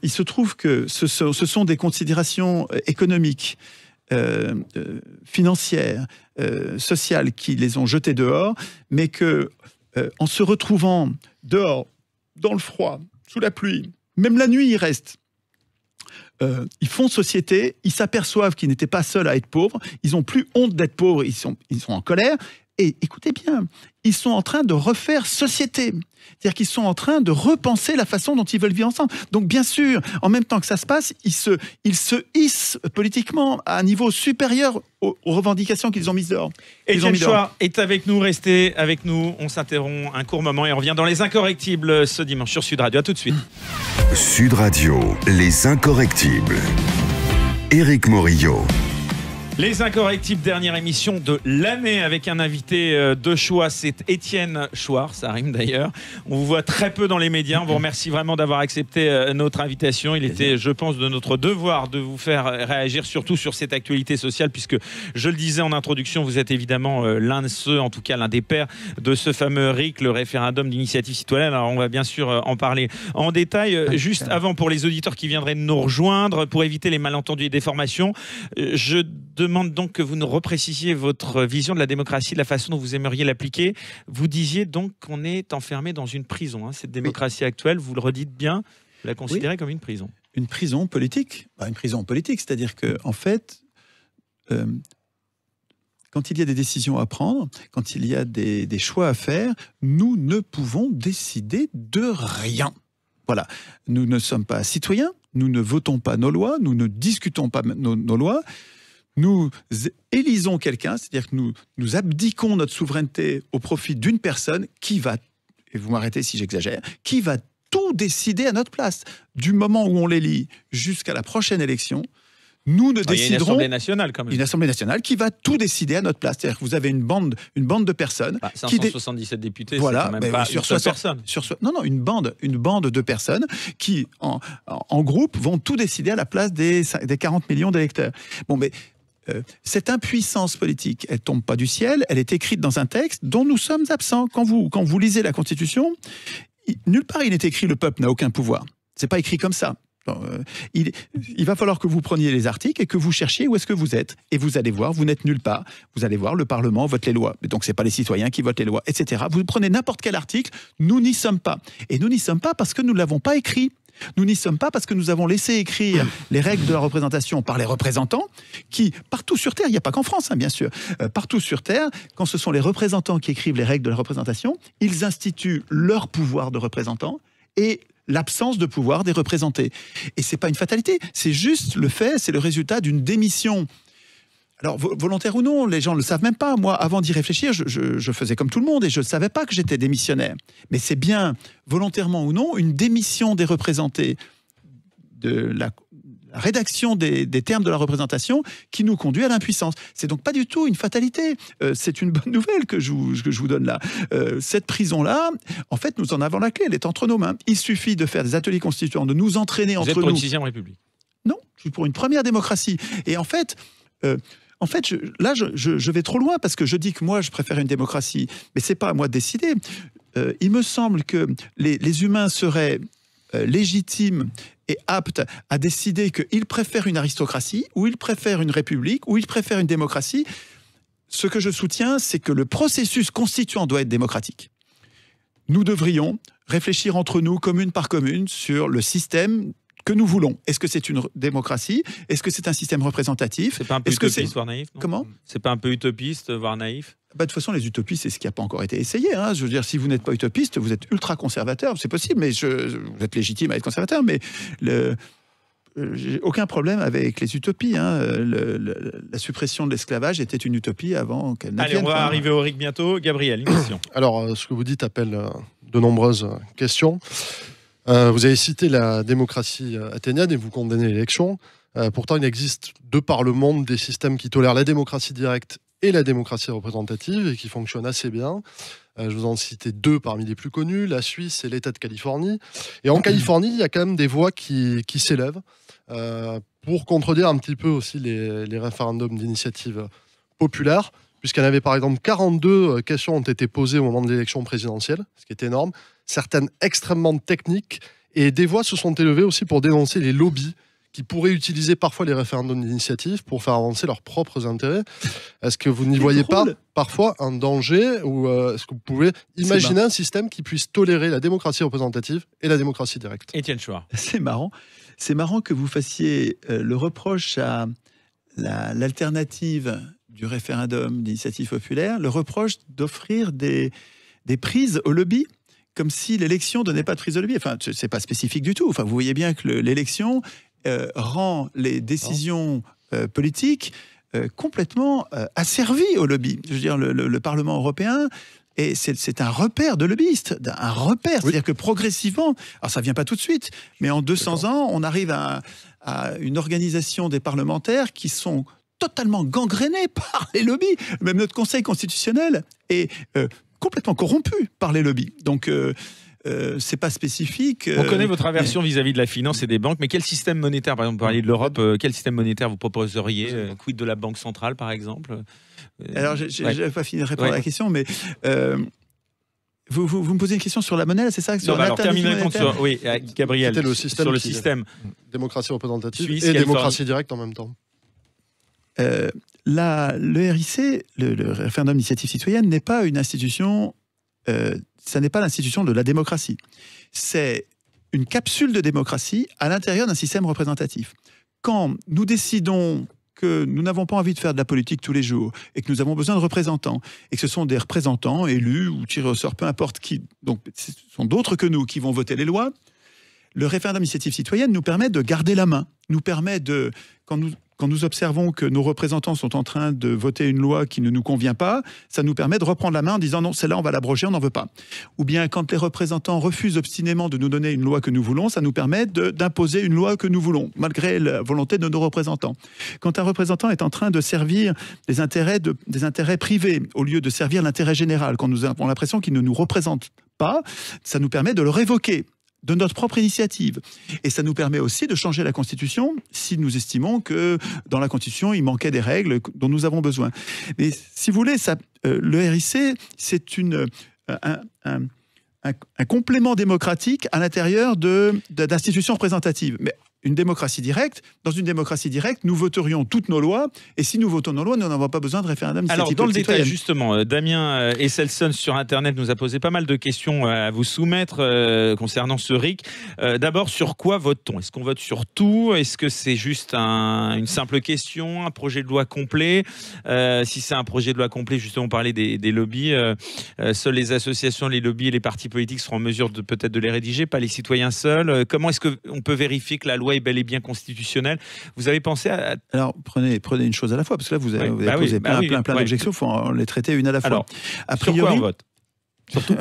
il se trouve que ce sont des considérations économiques, financières, sociales qui les ont jetés dehors, mais que en se retrouvant dehors, dans le froid, sous la pluie, même la nuit, ils restent. Ils font société, ils s'aperçoivent qu'ils n'étaient pas seuls à être pauvres, ils n'ont plus honte d'être pauvres, ils sont en colère, et écoutez bien, ils sont en train de refaire société. C'est-à-dire qu'ils sont en train de repenser la façon dont ils veulent vivre ensemble. Donc bien sûr, en même temps que ça se passe, ils se hissent politiquement à un niveau supérieur aux revendications qu'ils ont mises dehors. Étienne Chouard est avec nous, restez avec nous, on s'interrompt un court moment et on revient dans Les Incorrectibles ce dimanche sur Sud Radio. À tout de suite. Sud Radio, Les Incorrectibles. Éric Morillo. Les Incorrectibles, dernière émission de l'année avec un invité de choix, c'est Étienne Chouard, ça rime d'ailleurs. On vous voit très peu dans les médias, on vous remercie vraiment d'avoir accepté notre invitation. Il était, je pense, de notre devoir de vous faire réagir, surtout sur cette actualité sociale, puisque je le disais en introduction, vous êtes évidemment l'un de ceux, en tout cas l'un des pères de ce fameux RIC, le référendum d'initiative citoyenne. Alors on va bien sûr en parler en détail. Juste avant, pour les auditeurs qui viendraient de nous rejoindre, pour éviter les malentendus et déformations, je demande donc que vous nous reprécisiez votre vision de la démocratie, de la façon dont vous aimeriez l'appliquer. Vous disiez donc qu'on est enfermé dans une prison. Hein. Cette démocratie actuelle, vous le redites bien, vous la considérez comme une prison. Une prison politique. Une prison politique, c'est-à-dire qu'en fait, quand il y a des décisions à prendre, quand il y a des choix à faire, nous ne pouvons décider de rien. Voilà. Nous ne sommes pas citoyens, nous ne votons pas nos lois, nous ne discutons pas nos lois. Nous élisons quelqu'un, c'est-à-dire que nous abdiquons notre souveraineté au profit d'une personne qui va, et vous m'arrêtez si j'exagère, qui va tout décider à notre place. Du moment où on l'élit jusqu'à la prochaine élection, nous ne déciderons... Il y a une Assemblée nationale quand même. Une Assemblée nationale qui va tout décider à notre place. C'est-à-dire que vous avez une bande de personnes... 577 députés, voilà, c'est quand même pas sur une seule personne. Non, une bande de personnes qui, en groupe, vont tout décider à la place des 40 millions d'électeurs. Bon, mais... cette impuissance politique, elle tombe pas du ciel, elle est écrite dans un texte dont nous sommes absents. Quand vous lisez la Constitution, nulle part il est écrit le peuple n'a aucun pouvoir. C'est pas écrit comme ça. Il va falloir que vous preniez les articles et que vous cherchiez où est-ce que vous êtes. Et vous allez voir, vous n'êtes nulle part. Vous allez voir, le Parlement vote les lois. Donc c'est pas les citoyens qui votent les lois, etc. Vous prenez n'importe quel article, nous n'y sommes pas. Et nous n'y sommes pas parce que nous ne l'avons pas écrit. Nous n'y sommes pas parce que nous avons laissé écrire les règles de la représentation par les représentants qui, partout sur Terre, il n'y a pas qu'en France, hein, bien sûr, partout sur Terre, quand ce sont les représentants qui écrivent les règles de la représentation, ils instituent leur pouvoir de représentant et l'absence de pouvoir des représentés. Et c'est pas une fatalité, c'est juste le fait, c'est le résultat d'une démission. Alors, volontaire ou non, les gens ne le savent même pas. Moi, avant d'y réfléchir, je faisais comme tout le monde et je ne savais pas que j'étais démissionnaire. Mais c'est bien, volontairement ou non, une démission des représentés de rédaction des termes de la représentation qui nous conduit à l'impuissance. C'est donc pas du tout une fatalité. C'est une bonne nouvelle que je vous donne là. Cette prison-là, en fait, nous en avons la clé. Elle est entre nos mains. Il suffit de faire des ateliers constituants, de nous entraîner Vous entre êtes pour nous. une 6e République? Non, je suis pour une première démocratie. Et en fait, je vais trop loin parce que je dis que moi, je préfère une démocratie. Mais c'est pas à moi de décider. Il me semble que les humains seraient légitimes et aptes à décider qu'ils préfèrent une aristocratie, ou ils préfèrent une république, ou ils préfèrent une démocratie. Ce que je soutiens, c'est que le processus constituant doit être démocratique. Nous devrions réfléchir entre nous, commune par commune, sur le système que nous voulons. Est-ce que c'est une démocratie? Est-ce que c'est un système représentatif? C'est pas un peu utopiste, voire naïf, non? Comment? C'est pas un peu utopiste, voire naïf? De toute façon, les utopistes, c'est ce qui n'a pas encore été essayé. Hein. Je veux dire, si vous n'êtes pas utopiste, vous êtes ultra conservateur. C'est possible, mais vous êtes légitime à être conservateur. Mais j'ai aucun problème avec les utopies. Hein. La suppression de l'esclavage était une utopie avant qu'elle n'advienne. Allez, on va arriver au RIC bientôt. Gabriel, une question. Alors, ce que vous dites appelle de nombreuses questions. Vous avez cité la démocratie athénienne et vous condamnez l'élection. Pourtant, il existe de par le monde des systèmes qui tolèrent la démocratie directe et la démocratie représentative et qui fonctionnent assez bien. Je vous en cite 2 parmi les plus connus, la Suisse et l'État de Californie. Et en Californie, il y a quand même des voix qui s'élèvent pour contredire un petit peu aussi les référendums d'initiative populaire, puisqu'il y en avait par exemple 42 questions ont été posées au moment de l'élection présidentielle, ce qui est énorme, certaines extrêmement techniques, et des voix se sont élevées aussi pour dénoncer les lobbies qui pourraient utiliser parfois les référendums d'initiative pour faire avancer leurs propres intérêts. Est-ce que vous n'y voyez pas parfois un danger, ou est-ce que vous pouvez imaginer un système qui puisse tolérer la démocratie représentative et la démocratie directe? Étienne Chouard. C'est marrant. C'est marrant que vous fassiez le reproche à l'alternative du référendum d'initiative populaire, le reproche d'offrir des prises au lobby, comme si l'élection donnait pas de prise au lobby. Enfin, c'est pas spécifique du tout. Enfin, vous voyez bien que l'élection rend les décisions politiques complètement asservies au lobby. Je veux dire, le Parlement européen, et c'est un repère de lobbyistes, un repère. C'est-à-dire que progressivement, alors ça vient pas tout de suite, mais en 200 ans, on arrive à une organisation des parlementaires qui sont totalement gangrénés par les lobbies. Même notre Conseil constitutionnel est complètement corrompu par les lobbies. Donc, c'est pas spécifique. On connaît votre aversion vis-à-vis de la finance et des banques, mais quel système monétaire, par exemple, vous parliez de l'Europe, quel système monétaire vous proposeriez? Quid de la Banque centrale, par exemple? Alors, j'ai pas fini de répondre à la question, mais vous me posez une question sur la monnaie, c'est ça? Sur alors terminez compte sur Gabriel, le système sur le système. Démocratie représentative Suisse, et démocratie directe en même temps. Le RIC, le référendum d'initiative citoyenne, n'est pas une institution, ça n'est pas l'institution de la démocratie. C'est une capsule de démocratie à l'intérieur d'un système représentatif. Quand nous décidons que nous n'avons pas envie de faire de la politique tous les jours et que nous avons besoin de représentants et que ce sont des représentants élus ou tirés au sort, peu importe qui, donc ce sont d'autres que nous qui vont voter les lois, le référendum d'initiative citoyenne nous permet de garder la main, nous permet de, quand nous observons que nos représentants sont en train de voter une loi qui ne nous convient pas, ça nous permet de reprendre la main en disant non, celle-là, on va l'abroger, on n'en veut pas. Ou bien quand les représentants refusent obstinément de nous donner une loi que nous voulons, ça nous permet d'imposer une loi que nous voulons, malgré la volonté de nos représentants. Quand un représentant est en train de servir des intérêts privés au lieu de servir l'intérêt général, quand nous avons l'impression qu'il ne nous représente pas, ça nous permet de le révoquer de notre propre initiative. Et ça nous permet aussi de changer la Constitution si nous estimons que dans la Constitution, il manquait des règles dont nous avons besoin. Mais si vous voulez, le RIC, c'est un complément démocratique à l'intérieur d'institutions représentatives. Mais une démocratie directe, dans une démocratie directe, nous voterions toutes nos lois, et si nous votons nos lois, nous n'avons pas besoin de référendum d'initiative. Alors, dans le détail, justement, Damien Esselson sur Internet nous a posé pas mal de questions à vous soumettre concernant ce RIC. D'abord, sur quoi vote-t-on? Est-ce qu'on vote sur tout? Est-ce que c'est juste une simple question, un projet de loi complet? Si c'est un projet de loi complet, justement, on parlait des lobbies. Seules les associations, les lobbies et les partis politiques seront en mesure peut-être de les rédiger, pas les citoyens seuls. Comment est-ce qu'on peut vérifier que la loi est bel et bien constitutionnelle? Vous avez pensé à... Alors, prenez une chose à la fois, parce que là, vous avez posé plein d'objections, il faut les traiter une à la fois. Alors, a priori, sur quoi on vote? Surtout,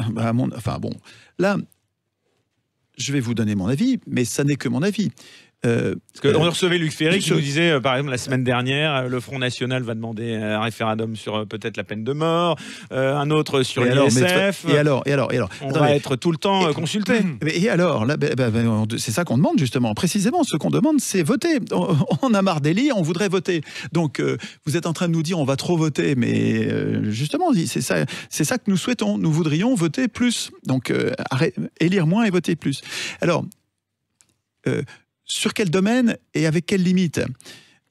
enfin bon, là, je vais vous donner mon avis, mais ça n'est que mon avis. Parce qu'on recevait Luc Ferry qui nous disait, par exemple, la semaine dernière, le Front National va demander un référendum sur peut-être la peine de mort, un autre sur l'ISF. Et alors on va être tout le temps consulté. Et alors, là, c'est ça qu'on demande justement. Précisément, ce qu'on demande, c'est voter. On a marre d'élire, on voudrait voter. Donc, vous êtes en train de nous dire on va trop voter, mais justement, c'est ça que nous souhaitons. Nous voudrions voter plus. Donc, élire moins et voter plus. Alors, sur quel domaine et avec quelles limites ?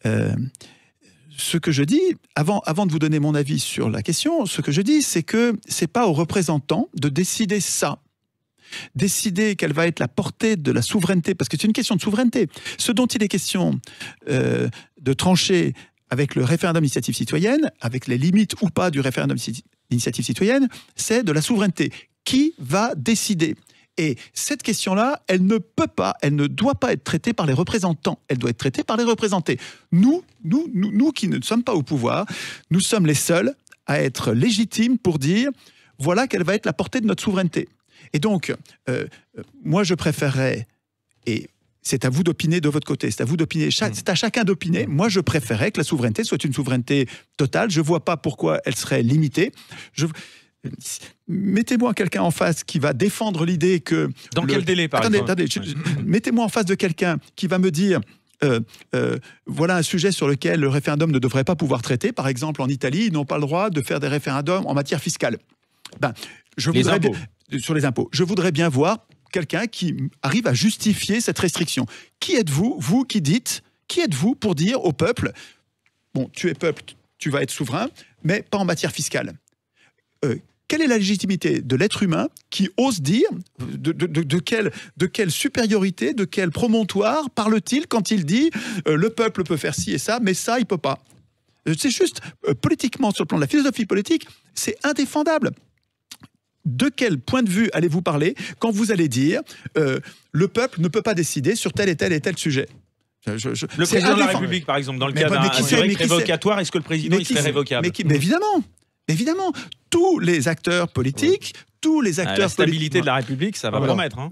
Ce que je dis, avant de vous donner mon avis sur la question, ce que je dis, c'est que c'est pas aux représentants de décider ça. Décider quelle va être la portée de la souveraineté, parce que c'est une question de souveraineté. Ce dont il est question de trancher avec le référendum d'initiative citoyenne, avec les limites ou pas du référendum d'initiative citoyenne, c'est de la souveraineté. Qui va décider ? Et cette question-là, elle ne doit pas être traitée par les représentants. Elle doit être traitée par les représentés. Nous qui ne sommes pas au pouvoir, nous sommes les seuls à être légitimes pour dire voilà quelle va être la portée de notre souveraineté. Et donc, moi, je préférerais, et c'est à vous d'opiner de votre côté, c'est à vous d'opiner, c'est à chacun d'opiner. Moi, je préférerais que la souveraineté soit une souveraineté totale. Je ne vois pas pourquoi elle serait limitée. Mettez-moi quelqu'un en face qui va défendre l'idée que... Dans quel délai, par exemple ? Mettez-moi en face de quelqu'un qui va me dire voilà un sujet sur lequel le référendum ne devrait pas pouvoir traiter. Par exemple, en Italie, ils n'ont pas le droit de faire des référendums en matière fiscale. Sur les impôts. Je voudrais bien voir quelqu'un qui arrive à justifier cette restriction. Qui êtes-vous, vous qui dites, qui êtes-vous pour dire au peuple, bon, tu es peuple, tu vas être souverain, mais pas en matière fiscale. Quelle est la légitimité de l'être humain qui ose dire de quelle supériorité, de quel promontoire parle-t-il quand il dit le peuple peut faire ci et ça, mais ça, il peut pas. C'est juste, politiquement, sur le plan de la philosophie politique, c'est indéfendable. De quel point de vue allez-vous parler quand vous allez dire le peuple ne peut pas décider sur tel et tel sujet ? Le président de la République, par exemple, dans le cas d'un juridique révocatoire, est-ce que le président il serait révocable ? Mais évidemment, tous les acteurs politiques, la stabilité de la République, ça va promettre. Hein.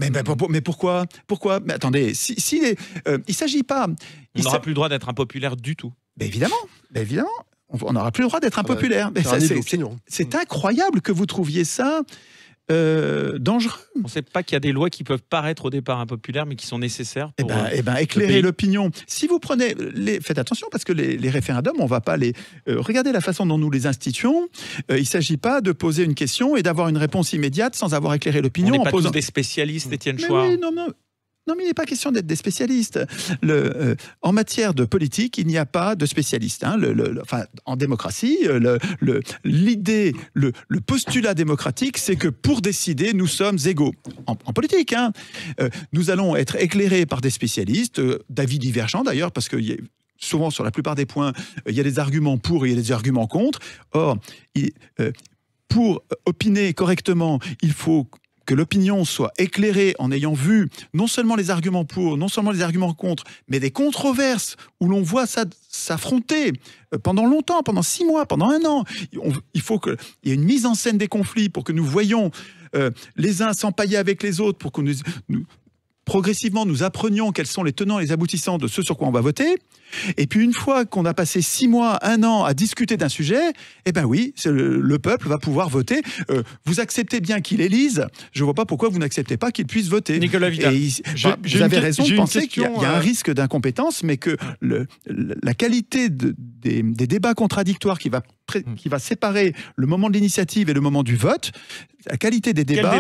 Mais pourquoi ? Mais attendez, il s'agit pas... On n'aura plus le droit d'être impopulaire du tout. Mais évidemment. On n'aura plus le droit d'être impopulaire. C'est incroyable que vous trouviez ça dangereux. On ne sait pas qu'il y a des lois qui peuvent paraître au départ impopulaires, mais qui sont nécessaires pour éclairer l'opinion. Si vous prenez... Faites attention, parce que les référendums, on ne va pas les... regardez la façon dont nous les instituons. Il ne s'agit pas de poser une question et d'avoir une réponse immédiate sans avoir éclairé l'opinion. On n'est pas tous des spécialistes, Étienne Chouard. Oui, non, mais il n'est pas question d'être des spécialistes. En matière de politique, il n'y a pas de spécialistes. Hein. En démocratie, l'idée, le postulat démocratique, c'est que pour décider, nous sommes égaux. En politique, hein. Nous allons être éclairés par des spécialistes, d'avis divergents d'ailleurs, parce que souvent, sur la plupart des points, il y a des arguments pour et il y a des arguments contre. Or, pour opiner correctement, il faut que l'opinion soit éclairée en ayant vu non seulement les arguments pour, non seulement les arguments contre, mais des controverses où l'on voit ça s'affronter pendant longtemps, pendant 6 mois, pendant 1 an. Il faut qu'il y ait une mise en scène des conflits pour que nous voyions les uns s'empailler avec les autres, pour que progressivement nous apprenions quels sont les tenants et les aboutissants de ce sur quoi on va voter. Et puis une fois qu'on a passé 6 mois, 1 an à discuter d'un sujet, eh ben oui, le peuple va pouvoir voter. Vous acceptez bien qu'il élise, je ne vois pas pourquoi vous n'acceptez pas qu'il puisse voter. Nicolas Vidal. Vous avez raison de penser qu'il y a un risque d'incompétence, mais que la qualité des débats contradictoires qui va séparer le moment de l'initiative et le moment du vote, la qualité des débats,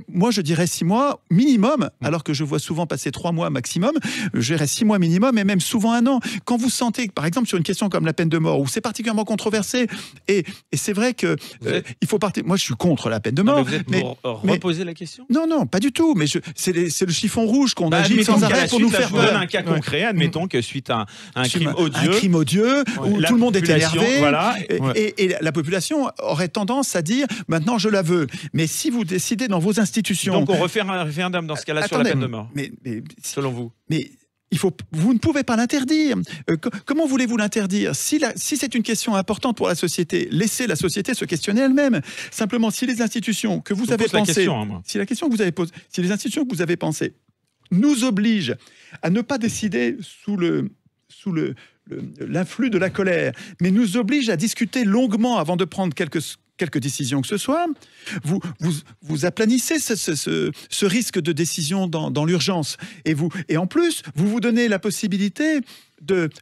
moi je dirais 6 mois minimum, alors que je vois souvent passer 3 mois maximum, je dirais 6 mois minimum, et même souvent 1 an. Quand vous sentez, par exemple, sur une question comme la peine de mort, où c'est particulièrement controversé, et c'est vrai que il faut partir. Moi, je suis contre la peine de mort. Mais vous êtes pour reposer la question ? Non, pas du tout. Mais c'est le chiffon rouge qu'on agite sans arrêt pour nous faire peur. Je donne un cas concret. Admettons que suite à un crime odieux, où tout le monde est énervé, et la population aurait tendance à dire maintenant je la veux. Mais si vous décidez dans vos institutions, donc on refait un référendum dans ce cas-là sur la peine de mort. Mais selon vous ? Mais vous ne pouvez pas l'interdire. Comment voulez-vous l'interdire ? Si c'est une question importante pour la société, laissez la société se questionner elle-même. Simplement, si les institutions que vous avez pensées, si les institutions que vous avez pensées nous oblige à ne pas décider sous l'influx de la colère, mais nous oblige à discuter longuement avant de prendre quelques décisions que ce soit, vous aplanissez ce risque de décision dans l'urgence. Et en plus, vous donnez la possibilité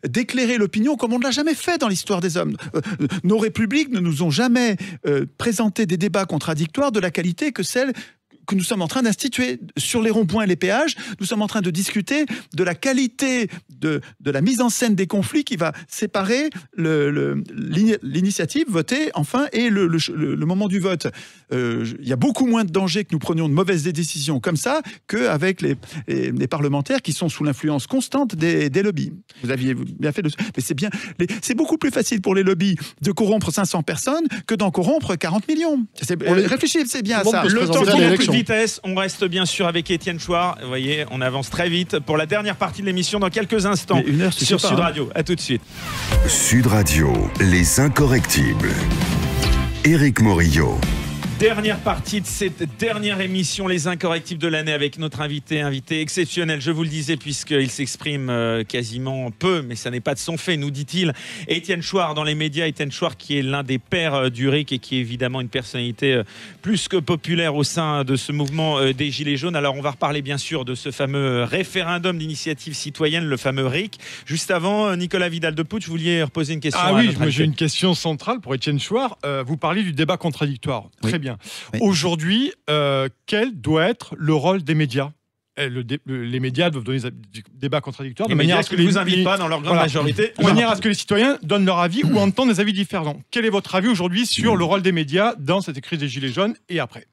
d'éclairer l'opinion comme on ne l'a jamais fait dans l'histoire des hommes. Nos républiques ne nous ont jamais présenté des débats contradictoires de la qualité que celle que nous sommes en train d'instituer sur les ronds-points et les péages. Nous sommes en train de discuter de la qualité de la mise en scène des conflits qui va séparer l'initiative votée, enfin, et le moment du vote. Il y a beaucoup moins de danger que nous prenions de mauvaises décisions comme ça qu'avec les parlementaires qui sont sous l'influence constante des lobbies. Vous aviez bien fait mais c'est bien. C'est beaucoup plus facile pour les lobbies de corrompre 500 personnes que d'en corrompre 40 millions. Réfléchissez bien à ça. Le temps tourne en toute vitesse. On reste bien sûr avec Étienne Chouard. Vous voyez, on avance très vite pour la dernière partie de l'émission dans quelques instants sur Sud Radio. À tout de suite. Sud Radio, les incorrectibles. Éric Morillo. Dernière partie de cette dernière émission, les incorrectibles de l'année, avec notre invité exceptionnel, je vous le disais, puisqu'il s'exprime quasiment peu, mais ça n'est pas de son fait, nous dit-il. Étienne Chouard dans les médias, Étienne Chouard qui est l'un des pères du RIC et qui est évidemment une personnalité plus que populaire au sein de ce mouvement des Gilets jaunes. Alors on va reparler bien sûr de ce fameux référendum d'initiative citoyenne, le fameux RIC. Juste avant, Nicolas Vidal-de-Putsch, vous vouliez reposer une question à notre invité. J'ai une question centrale pour Étienne Chouard. Vous parliez du débat contradictoire. Oui. Très bien. Oui. Aujourd'hui, quel doit être le rôle des médias ? Les médias doivent donner des débats contradictoires Les médias qui ne vous invitent pas dans leur grande majorité. De manière à ce que les citoyens donnent leur avis ou entendent des avis différents. Quel est votre avis aujourd'hui sur le rôle des médias dans cette crise des Gilets jaunes et après ?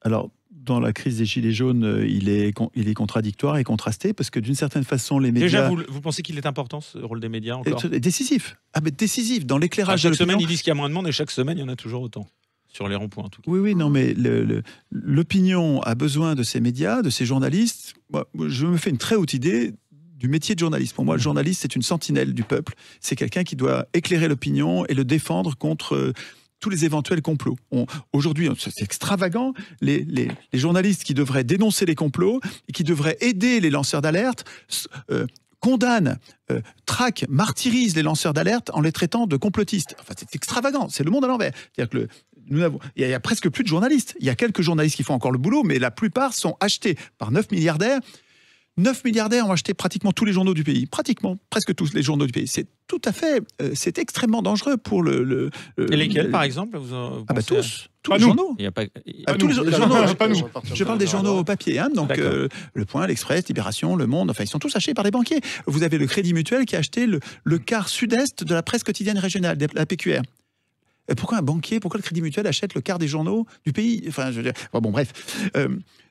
Alors, dans la crise des Gilets jaunes, il est contradictoire et contrasté, parce que d'une certaine façon, les médias... Déjà, vous pensez qu'il est important, ce rôle des médias, encore ? Décisif. Mais décisif, dans l'éclairage de l'opinion. Chaque semaine, ils disent qu'il y a moins de monde, et chaque semaine, il y en a toujours autant. Sur les ronds-points, en tout cas. Oui, non, mais l'opinion a besoin de ces médias, de ces journalistes. Moi, je me fais une très haute idée du métier de journaliste. Pour moi, le journaliste, c'est une sentinelle du peuple. C'est quelqu'un qui doit éclairer l'opinion et le défendre contre tous les éventuels complots. Aujourd'hui, c'est extravagant. Les journalistes qui devraient dénoncer les complots et qui devraient aider les lanceurs d'alerte condamnent, traquent, martyrisent les lanceurs d'alerte en les traitant de complotistes. Enfin, c'est extravagant. C'est le monde à l'envers. C'est-à-dire que il y a presque plus de journalistes. Il y a quelques journalistes qui font encore le boulot, mais la plupart sont achetés par 9 milliardaires. 9 milliardaires ont acheté pratiquement tous les journaux du pays. Pratiquement, presque tous les journaux du pays. C'est tout à fait... c'est extrêmement dangereux pour le et lesquels, par exemple tous. Tous les journaux. Il y a pas... tous les journaux. Pas nous. Je parle des journaux papier. Donc, Le Point, l'Express, Libération, Le Monde, enfin, ils sont tous achetés par des banquiers. Vous avez le Crédit Mutuel qui a acheté le quart sud-est de la presse quotidienne régionale, la PQR. Pourquoi un banquier, pourquoi le Crédit Mutuel achète le quart des journaux du pays ? Enfin, je veux dire, bon, bref.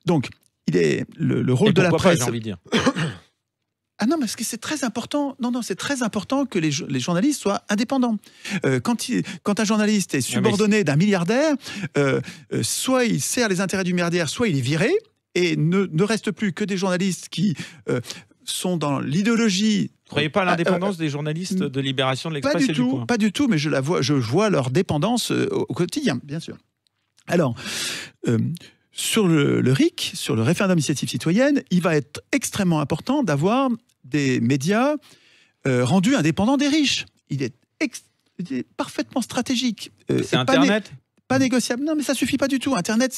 Donc, il est le rôle de la presse. J'ai envie de dire. Ah non, parce que c'est très important. Non, c'est très important que les journalistes soient indépendants. Quand un journaliste est subordonné d'un milliardaire, soit il sert les intérêts du milliardaire, soit il est viré, et ne reste plus que des journalistes qui sont dans l'idéologie. Vous ne croyez pas à l'indépendance des journalistes de Libération, de l'Express et du Point ? Pas du tout, mais je vois leur dépendance au quotidien, bien sûr. Alors, sur le RIC, sur le référendum d'initiative citoyenne, il va être extrêmement important d'avoir des médias rendus indépendants des riches. Il est parfaitement stratégique. C'est Internet ? Pas négociable. Non, mais ça suffit pas du tout. Internet,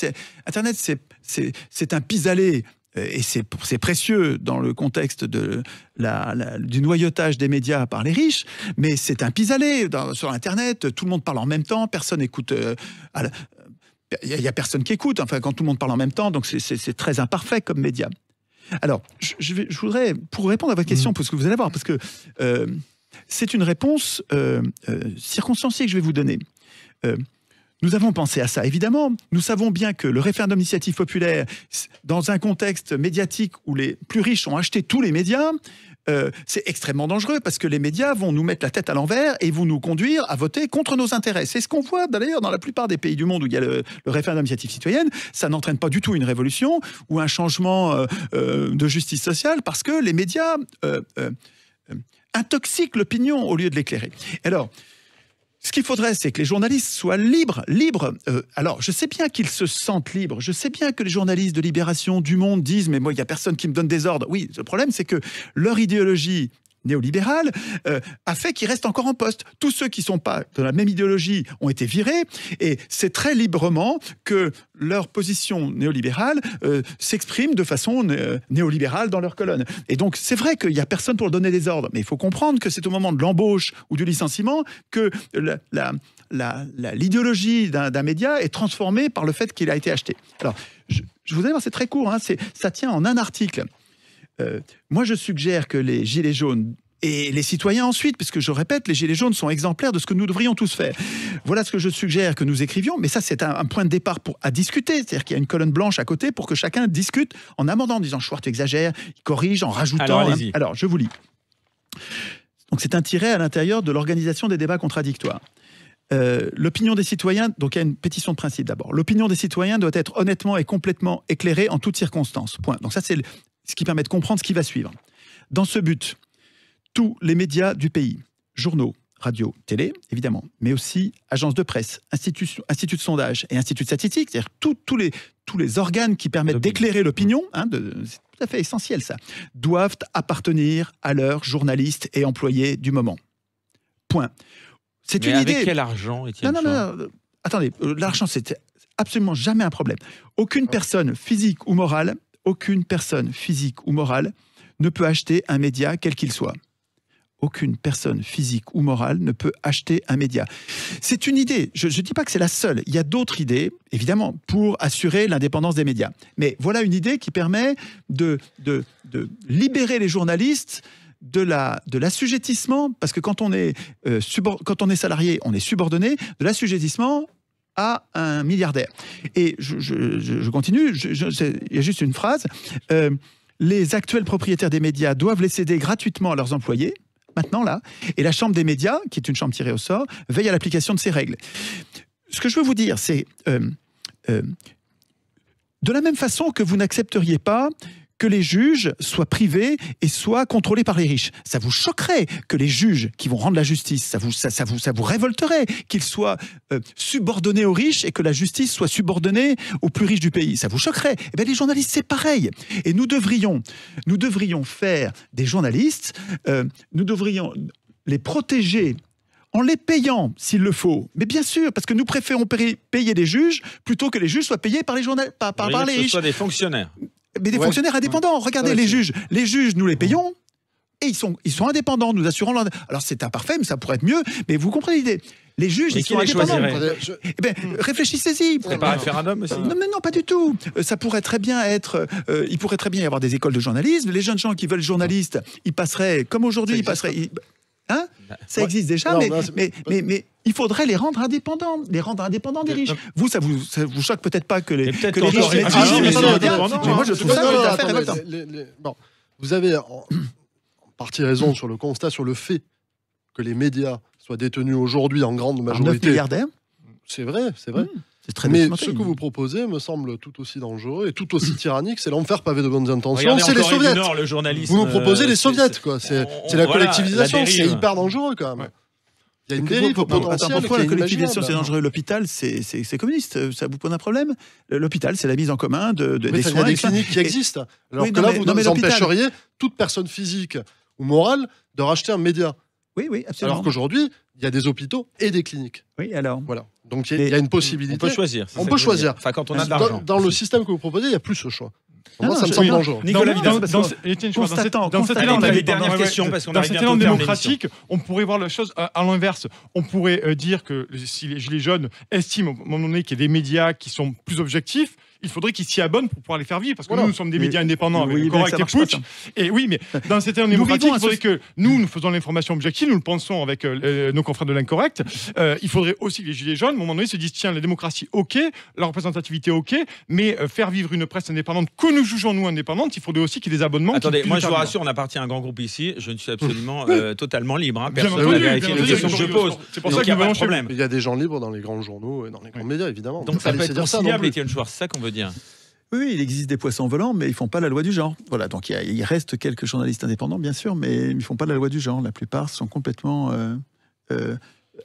c'est un pis-aller. Et c'est précieux dans le contexte du noyautage des médias par les riches, mais c'est un pis-aller. Sur Internet, tout le monde parle en même temps, personne écoute... Il n'y a personne qui écoute, enfin, quand tout le monde parle en même temps, donc c'est très imparfait comme média. Alors, je voudrais, pour répondre à votre question, parce que vous allez voir, parce que c'est une réponse circonstanciée que je vais vous donner. Nous avons pensé à ça, évidemment. Nous savons bien que le référendum d'initiative populaire, dans un contexte médiatique où les plus riches ont acheté tous les médias, c'est extrêmement dangereux parce que les médias vont nous mettre la tête à l'envers et vont nous conduire à voter contre nos intérêts. C'est ce qu'on voit d'ailleurs dans la plupart des pays du monde où il y a le référendum d'initiative citoyenne. Ça n'entraîne pas du tout une révolution ou un changement de justice sociale parce que les médias intoxiquent l'opinion au lieu de l'éclairer. Alors, Ce qu'il faudrait, c'est que les journalistes soient libres. Alors, je sais bien qu'ils se sentent libres. Je sais bien que les journalistes de Libération, du Monde disent « mais moi, il n'y a personne qui me donne des ordres ». Oui, le problème, c'est que leur idéologie néolibérale a fait qu'ils restent encore en poste. Tous ceux qui ne sont pas de la même idéologie ont été virés, et c'est très librement que leur position néolibérale s'exprime de façon néolibérale dans leur colonne. Et donc, c'est vrai qu'il n'y a personne pour leur donner des ordres, mais il faut comprendre que c'est au moment de l'embauche ou du licenciement que l'idéologie d'un média est transformée par le fait qu'il a été acheté. Alors, je vous allez voir, c'est très court, hein, ça tient en un article. Moi, je suggère que les gilets jaunes et les citoyens ensuite, parce que je répète, les gilets jaunes sont exemplaires de ce que nous devrions tous faire. Voilà ce que je suggère que nous écrivions, mais ça, c'est un point de départ à discuter. C'est-à-dire qu'il y a une colonne blanche à côté pour que chacun discute en amendant, en disant « Schwartz exagère », il corrige, en rajoutant... Alors, je vous lis. Donc, c'est un tiret à l'intérieur de l'organisation des débats contradictoires. L'opinion des citoyens, donc il y a une pétition de principe d'abord. L'opinion des citoyens doit être honnêtement et complètement éclairée en toutes circonstances. Point. Donc ça, c'est ce qui permet de comprendre ce qui va suivre. Dans ce but, tous les médias du pays, journaux, radio, télé, évidemment, mais aussi agences de presse, instituts de sondage et instituts de statistique, c'est-à-dire tous les organes qui permettent d'éclairer l'opinion, hein, c'est tout à fait essentiel ça, doivent appartenir à leurs journalistes et employés du moment. Point. C'est une idée. Avec quel argent, Étienne? Non. Attendez, l'argent, c'est absolument jamais un problème. Aucune personne physique ou morale ne peut acheter un média quel qu'il soit. Aucune personne physique ou morale ne peut acheter un média. C'est une idée. Je ne dis pas que c'est la seule. Il y a d'autres idées, évidemment, pour assurer l'indépendance des médias. Mais voilà une idée qui permet de libérer les journalistes de l'assujettissement, parce que quand on est salarié, on est subordonné, de l'assujettissement à un milliardaire. Et je continue, il y a juste une phrase. Les actuels propriétaires des médias doivent les céder gratuitement à leurs employés, maintenant là, et la Chambre des médias, qui est une chambre tirée au sort, veille à l'application de ces règles. Ce que je veux vous dire, c'est de la même façon que vous n'accepteriez pas que les juges soient privés et soient contrôlés par les riches. Ça vous choquerait que les juges qui vont rendre la justice, ça vous révolterait qu'ils soient subordonnés aux riches et que la justice soit subordonnée aux plus riches du pays. Ça vous choquerait. Eh bien, les journalistes, c'est pareil. Et nous devrions faire des journalistes, nous devrions les protéger en les payant, s'il le faut. Mais bien sûr, parce que nous préférons payer des juges plutôt que les juges soient payés par les journalistes, par les riches. Que ce soit des fonctionnaires. Mais des fonctionnaires indépendants. Regardez, les juges, nous les payons et ils sont indépendants, nous assurons leur... Alors c'est imparfait, mais ça pourrait être mieux. Mais vous comprenez l'idée. Les juges, ils sont indépendants. Eh bien, réfléchissez-y. C'est pas un référendum aussi. Non, pas du tout. Ça pourrait très bien être... il pourrait très bien y avoir des écoles de journalisme. Les jeunes gens qui veulent journalistes, ils passeraient, comme aujourd'hui, ils passeraient... Hein, ça existe déjà, non, mais il faudrait les rendre indépendants des riches. Vous, ça vous choque peut-être pas que les riches... Mais moi, je trouve ça révoltant. Bon, vous avez en partie raison sur le constat, sur le fait que les médias soient détenus aujourd'hui en grande majorité... 9 milliardaires. C'est vrai. C'est très mais ce que vous proposez me semble tout aussi dangereux et tout aussi tyrannique. C'est l'enfer pavé de bonnes intentions. C'est les soviets. Vous nous proposez les soviets, quoi. C'est la collectivisation. C'est hyper dangereux, quand même. Il y a une dérive potentielle. Pourquoi la collectivisation, c'est dangereux? L'hôpital, c'est communiste. Ça vous pose un problème? L'hôpital, c'est la mise en commun des soins. Il y a des cliniques qui existent. Alors que là, vous empêcheriez toute personne physique ou morale de racheter un média. Oui, absolument. Alors qu'aujourd'hui, il y a des hôpitaux et des cliniques. Oui, alors. Voilà. Donc il y a une possibilité. On peut choisir. On peut choisir. Enfin, quand on a de l'argent. Dans le système que vous proposez, il n'y a plus ce choix. Moi, ça me semble dangereux. Nicolas Vidal, dans cette élan démocratique, on pourrait voir la chose à l'inverse. On pourrait dire que si les Gilets jaunes estiment au moment donné qu'il y a des médias qui sont plus objectifs, il faudrait qu'ils s'y abonnent pour pouvoir les faire vivre. Parce que nous sommes des médias indépendants avec Correct et Putsch. Et oui, mais dans cet élan démocratique, il faudrait que nous faisons l'information objective, nous le pensons avec nos confrères de l'Incorrect. Il faudrait aussi que les Gilets jaunes, à un moment donné, se disent tiens, la démocratie, ok, la représentativité, ok, mais faire vivre une presse indépendante que nous jugeons, nous, indépendante, il faudrait aussi qu'il y ait des abonnements. Attendez, moi je vous rassure, on appartient à un grand groupe ici, je ne suis absolument totalement libre. Personne n'a vérifié les questions que je pose. C'est pour ça qu'il y a pas de problème. Il y a des gens libres dans les grands journaux et dans les grands médias, évidemment. Donc ça peut être conciliable, Étienne Schwartz, c'est ça qu'on veut dire. Oui, il existe des poissons volants, mais ils ne font pas la loi du genre. Voilà, donc il reste quelques journalistes indépendants, bien sûr, mais ils ne font pas la loi du genre. La plupart sont complètement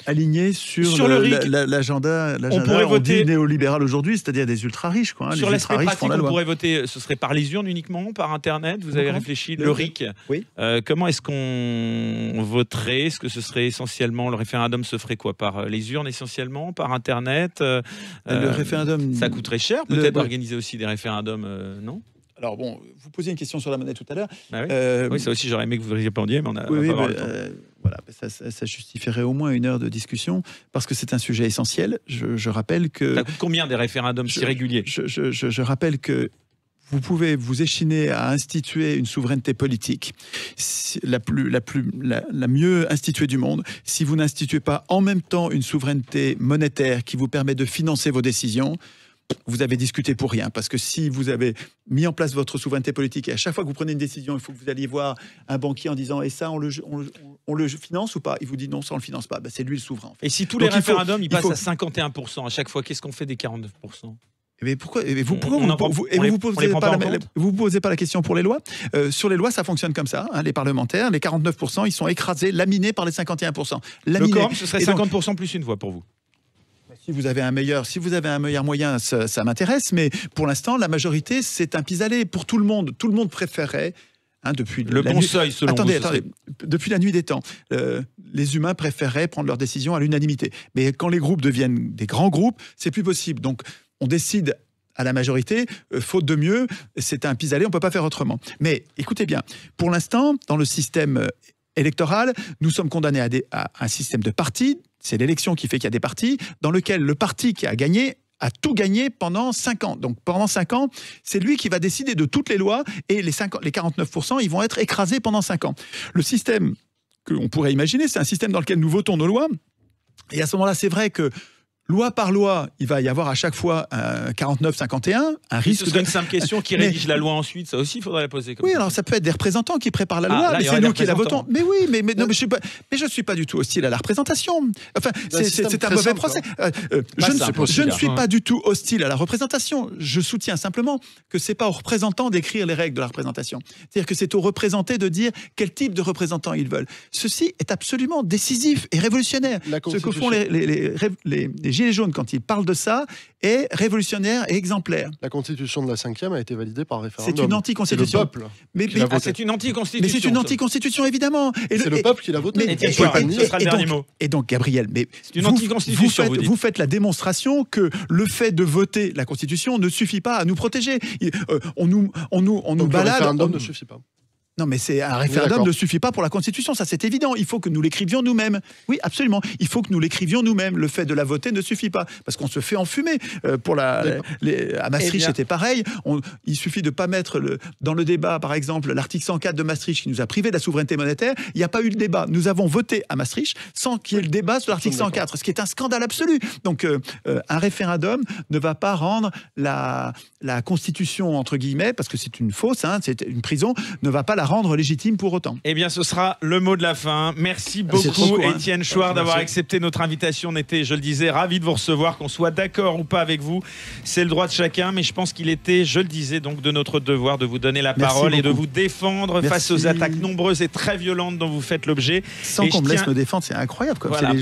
aligné sur le RIC. l'agenda pourrait voter néolibéral aujourd'hui, c'est-à-dire des ultra-riches. Quoi, hein, sur les l'aspect ultra-riches pratique, font la on loi. pourrait voter, ce serait par les urnes uniquement, par Internet. Vous avez réfléchi, le RIC. Oui. Comment est-ce qu'on voterait? Est-ce que ce serait essentiellement, le référendum se ferait quoi? Par les urnes essentiellement, par Internet? Le référendum... Ça coûterait cher peut-être d'organiser aussi des référendums, non? Alors bon, vous posiez une question sur la monnaie tout à l'heure. Ah oui. Oui, ça aussi j'aurais aimé que vous répondiez, mais on a Oui, pas mais, le temps. voilà, ça justifierait au moins 1 heure de discussion parce que c'est un sujet essentiel. Je rappelle que... Ça coûte combien des référendums si réguliers? Je rappelle que vous pouvez vous échiner à instituer une souveraineté politique la mieux instituée du monde si vous n'instituez pas en même temps une souveraineté monétaire qui vous permet de financer vos décisions. Vous avez discuté pour rien, parce que si vous avez mis en place votre souveraineté politique et à chaque fois que vous prenez une décision, il faut que vous alliez voir un banquier en disant « et ça, on le finance ou pas ?» Il vous dit « non, ça, on le finance pas. » C'est lui le souverain. En fait. Et si tous les référendums, ils passent à 51% à chaque fois, qu'est-ce qu'on fait des 49%? Mais pourquoi vous posez pas la question pour les lois? Sur les lois, ça fonctionne comme ça. Hein, les parlementaires, les 49%, ils sont écrasés, laminés par les 51%. Le quorum, ce serait 50% plus une voix pour vous. Si vous avez un meilleur moyen, ça m'intéresse. Mais pour l'instant, la majorité, c'est un pis-aller pour tout le monde. Tout le monde préférait, depuis le bon seuil, selon vous. Attendez, depuis la nuit des temps, les humains préféraient prendre leurs décisions à l'unanimité. Mais quand les groupes deviennent des grands groupes, c'est plus possible. Donc, on décide à la majorité, faute de mieux, c'est un pis-aller, on ne peut pas faire autrement. Mais écoutez bien, pour l'instant, dans le système électoral, nous sommes condamnés à un système de partis. C'est l'élection qui fait qu'il y a des partis, dans lequel le parti qui a gagné a tout gagné pendant 5 ans. Donc pendant 5 ans, c'est lui qui va décider de toutes les lois et les 49%, ils vont être écrasés pendant 5 ans. Le système qu'on pourrait imaginer, c'est un système dans lequel nous votons nos lois. Et à ce moment-là, c'est vrai que loi par loi, il va y avoir à chaque fois un 49-51, un risque. Ce serait une simple question qui rédige la loi ensuite, ça aussi, il faudrait la poser. Comme oui, ça. Alors ça peut être des représentants qui préparent la loi, mais c'est nous qui la votons. Mais oui, mais je suis pas du tout hostile à la représentation. Enfin, c'est un mauvais procès. Je ne suis pas du tout hostile à la représentation. Je soutiens simplement que c'est pas aux représentants d'écrire les règles de la représentation. C'est-à-dire que c'est aux représentés de dire quel type de représentants ils veulent. Ceci est absolument décisif et révolutionnaire. Ce que font les Gilets jaunes, quand ils parlent de ça, est révolutionnaire et exemplaire. La constitution de la 5e a été validée par référendum. C'est une anti-constitution. C'est le peuple. C'est une anti-constitution. Mais c'est une anti-constitution, évidemment. C'est le peuple qui l'a voté. Ce sera le dernier mot. Et donc, Gabriel, c'est une anti-constitution. Vous faites la démonstration que le fait de voter la Constitution ne suffit pas à nous protéger. On nous balade. Le référendum ne suffit pas. Non, mais un référendum ne suffit pas pour la Constitution, ça c'est évident. Il faut que nous l'écrivions nous-mêmes. Oui, absolument. Il faut que nous l'écrivions nous-mêmes. Le fait de la voter ne suffit pas, parce qu'on se fait enfumer. À Maastricht, c'était pareil. Il suffit de ne pas mettre dans le débat, par exemple, l'article 104 de Maastricht qui nous a privé de la souveraineté monétaire. Il n'y a pas eu de débat. Nous avons voté à Maastricht sans qu'il y ait le débat sur l'article 104, ce qui est un scandale absolu. Donc, un référendum ne va pas rendre la Constitution, entre guillemets, parce que c'est une fausse, c'est une prison, ne va pas la rendre légitime pour autant. Eh bien, ce sera le mot de la fin. Merci beaucoup, Étienne Chouard, d'avoir accepté notre invitation. On était, je le disais, ravis de vous recevoir, qu'on soit d'accord ou pas avec vous. C'est le droit de chacun, mais je pense qu'il était, je le disais, donc de notre devoir de vous donner la parole et de vous défendre face aux attaques nombreuses et très violentes dont vous faites l'objet. Sans qu'on me laisse me défendre, c'est incroyable. Voilà.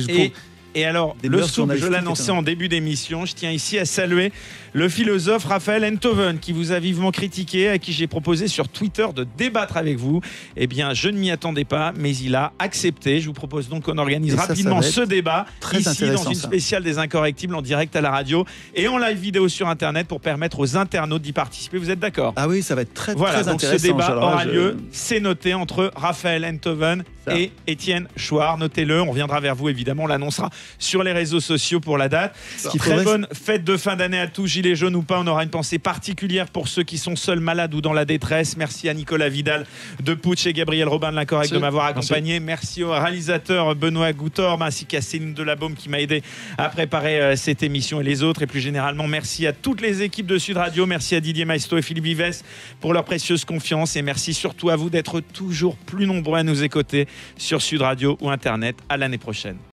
Et alors, le scoop, je l'annonçais en début d'émission, je tiens ici à saluer le philosophe Raphaël Enthoven, qui vous a vivement critiqué, à qui j'ai proposé sur Twitter de débattre avec vous. Eh bien, je ne m'y attendais pas, mais il a accepté. Je vous propose donc qu'on organise rapidement ce débat ici dans une spéciale des Incorrectibles en direct à la radio et en live vidéo sur Internet pour permettre aux internautes d'y participer. Vous êtes d'accord? Ah oui, ça va être très donc intéressant. Ce débat aura lieu, c'est noté, entre Raphaël Enthoven et Étienne Chouard. Notez-le, on reviendra vers vous évidemment, on l'annoncera sur les réseaux sociaux pour la date. Très bonne fête de fin d'année à tous, gilets jaunes ou pas. On aura une pensée particulière pour ceux qui sont seuls, malades ou dans la détresse. Merci à Nicolas Vidal de Putsch et Gabriel Robin de l'Incorrect de m'avoir accompagné. Merci au réalisateur Benoît Goutorme ainsi qu'à Céline Delabaume qui m'a aidé à préparer cette émission et les autres. Et plus généralement, merci à toutes les équipes de Sud Radio. Merci à Didier Maistot et Philippe Vives pour leur précieuse confiance. Et merci surtout à vous d'être toujours plus nombreux à nous écouter sur Sud Radio ou Internet. À l'année prochaine.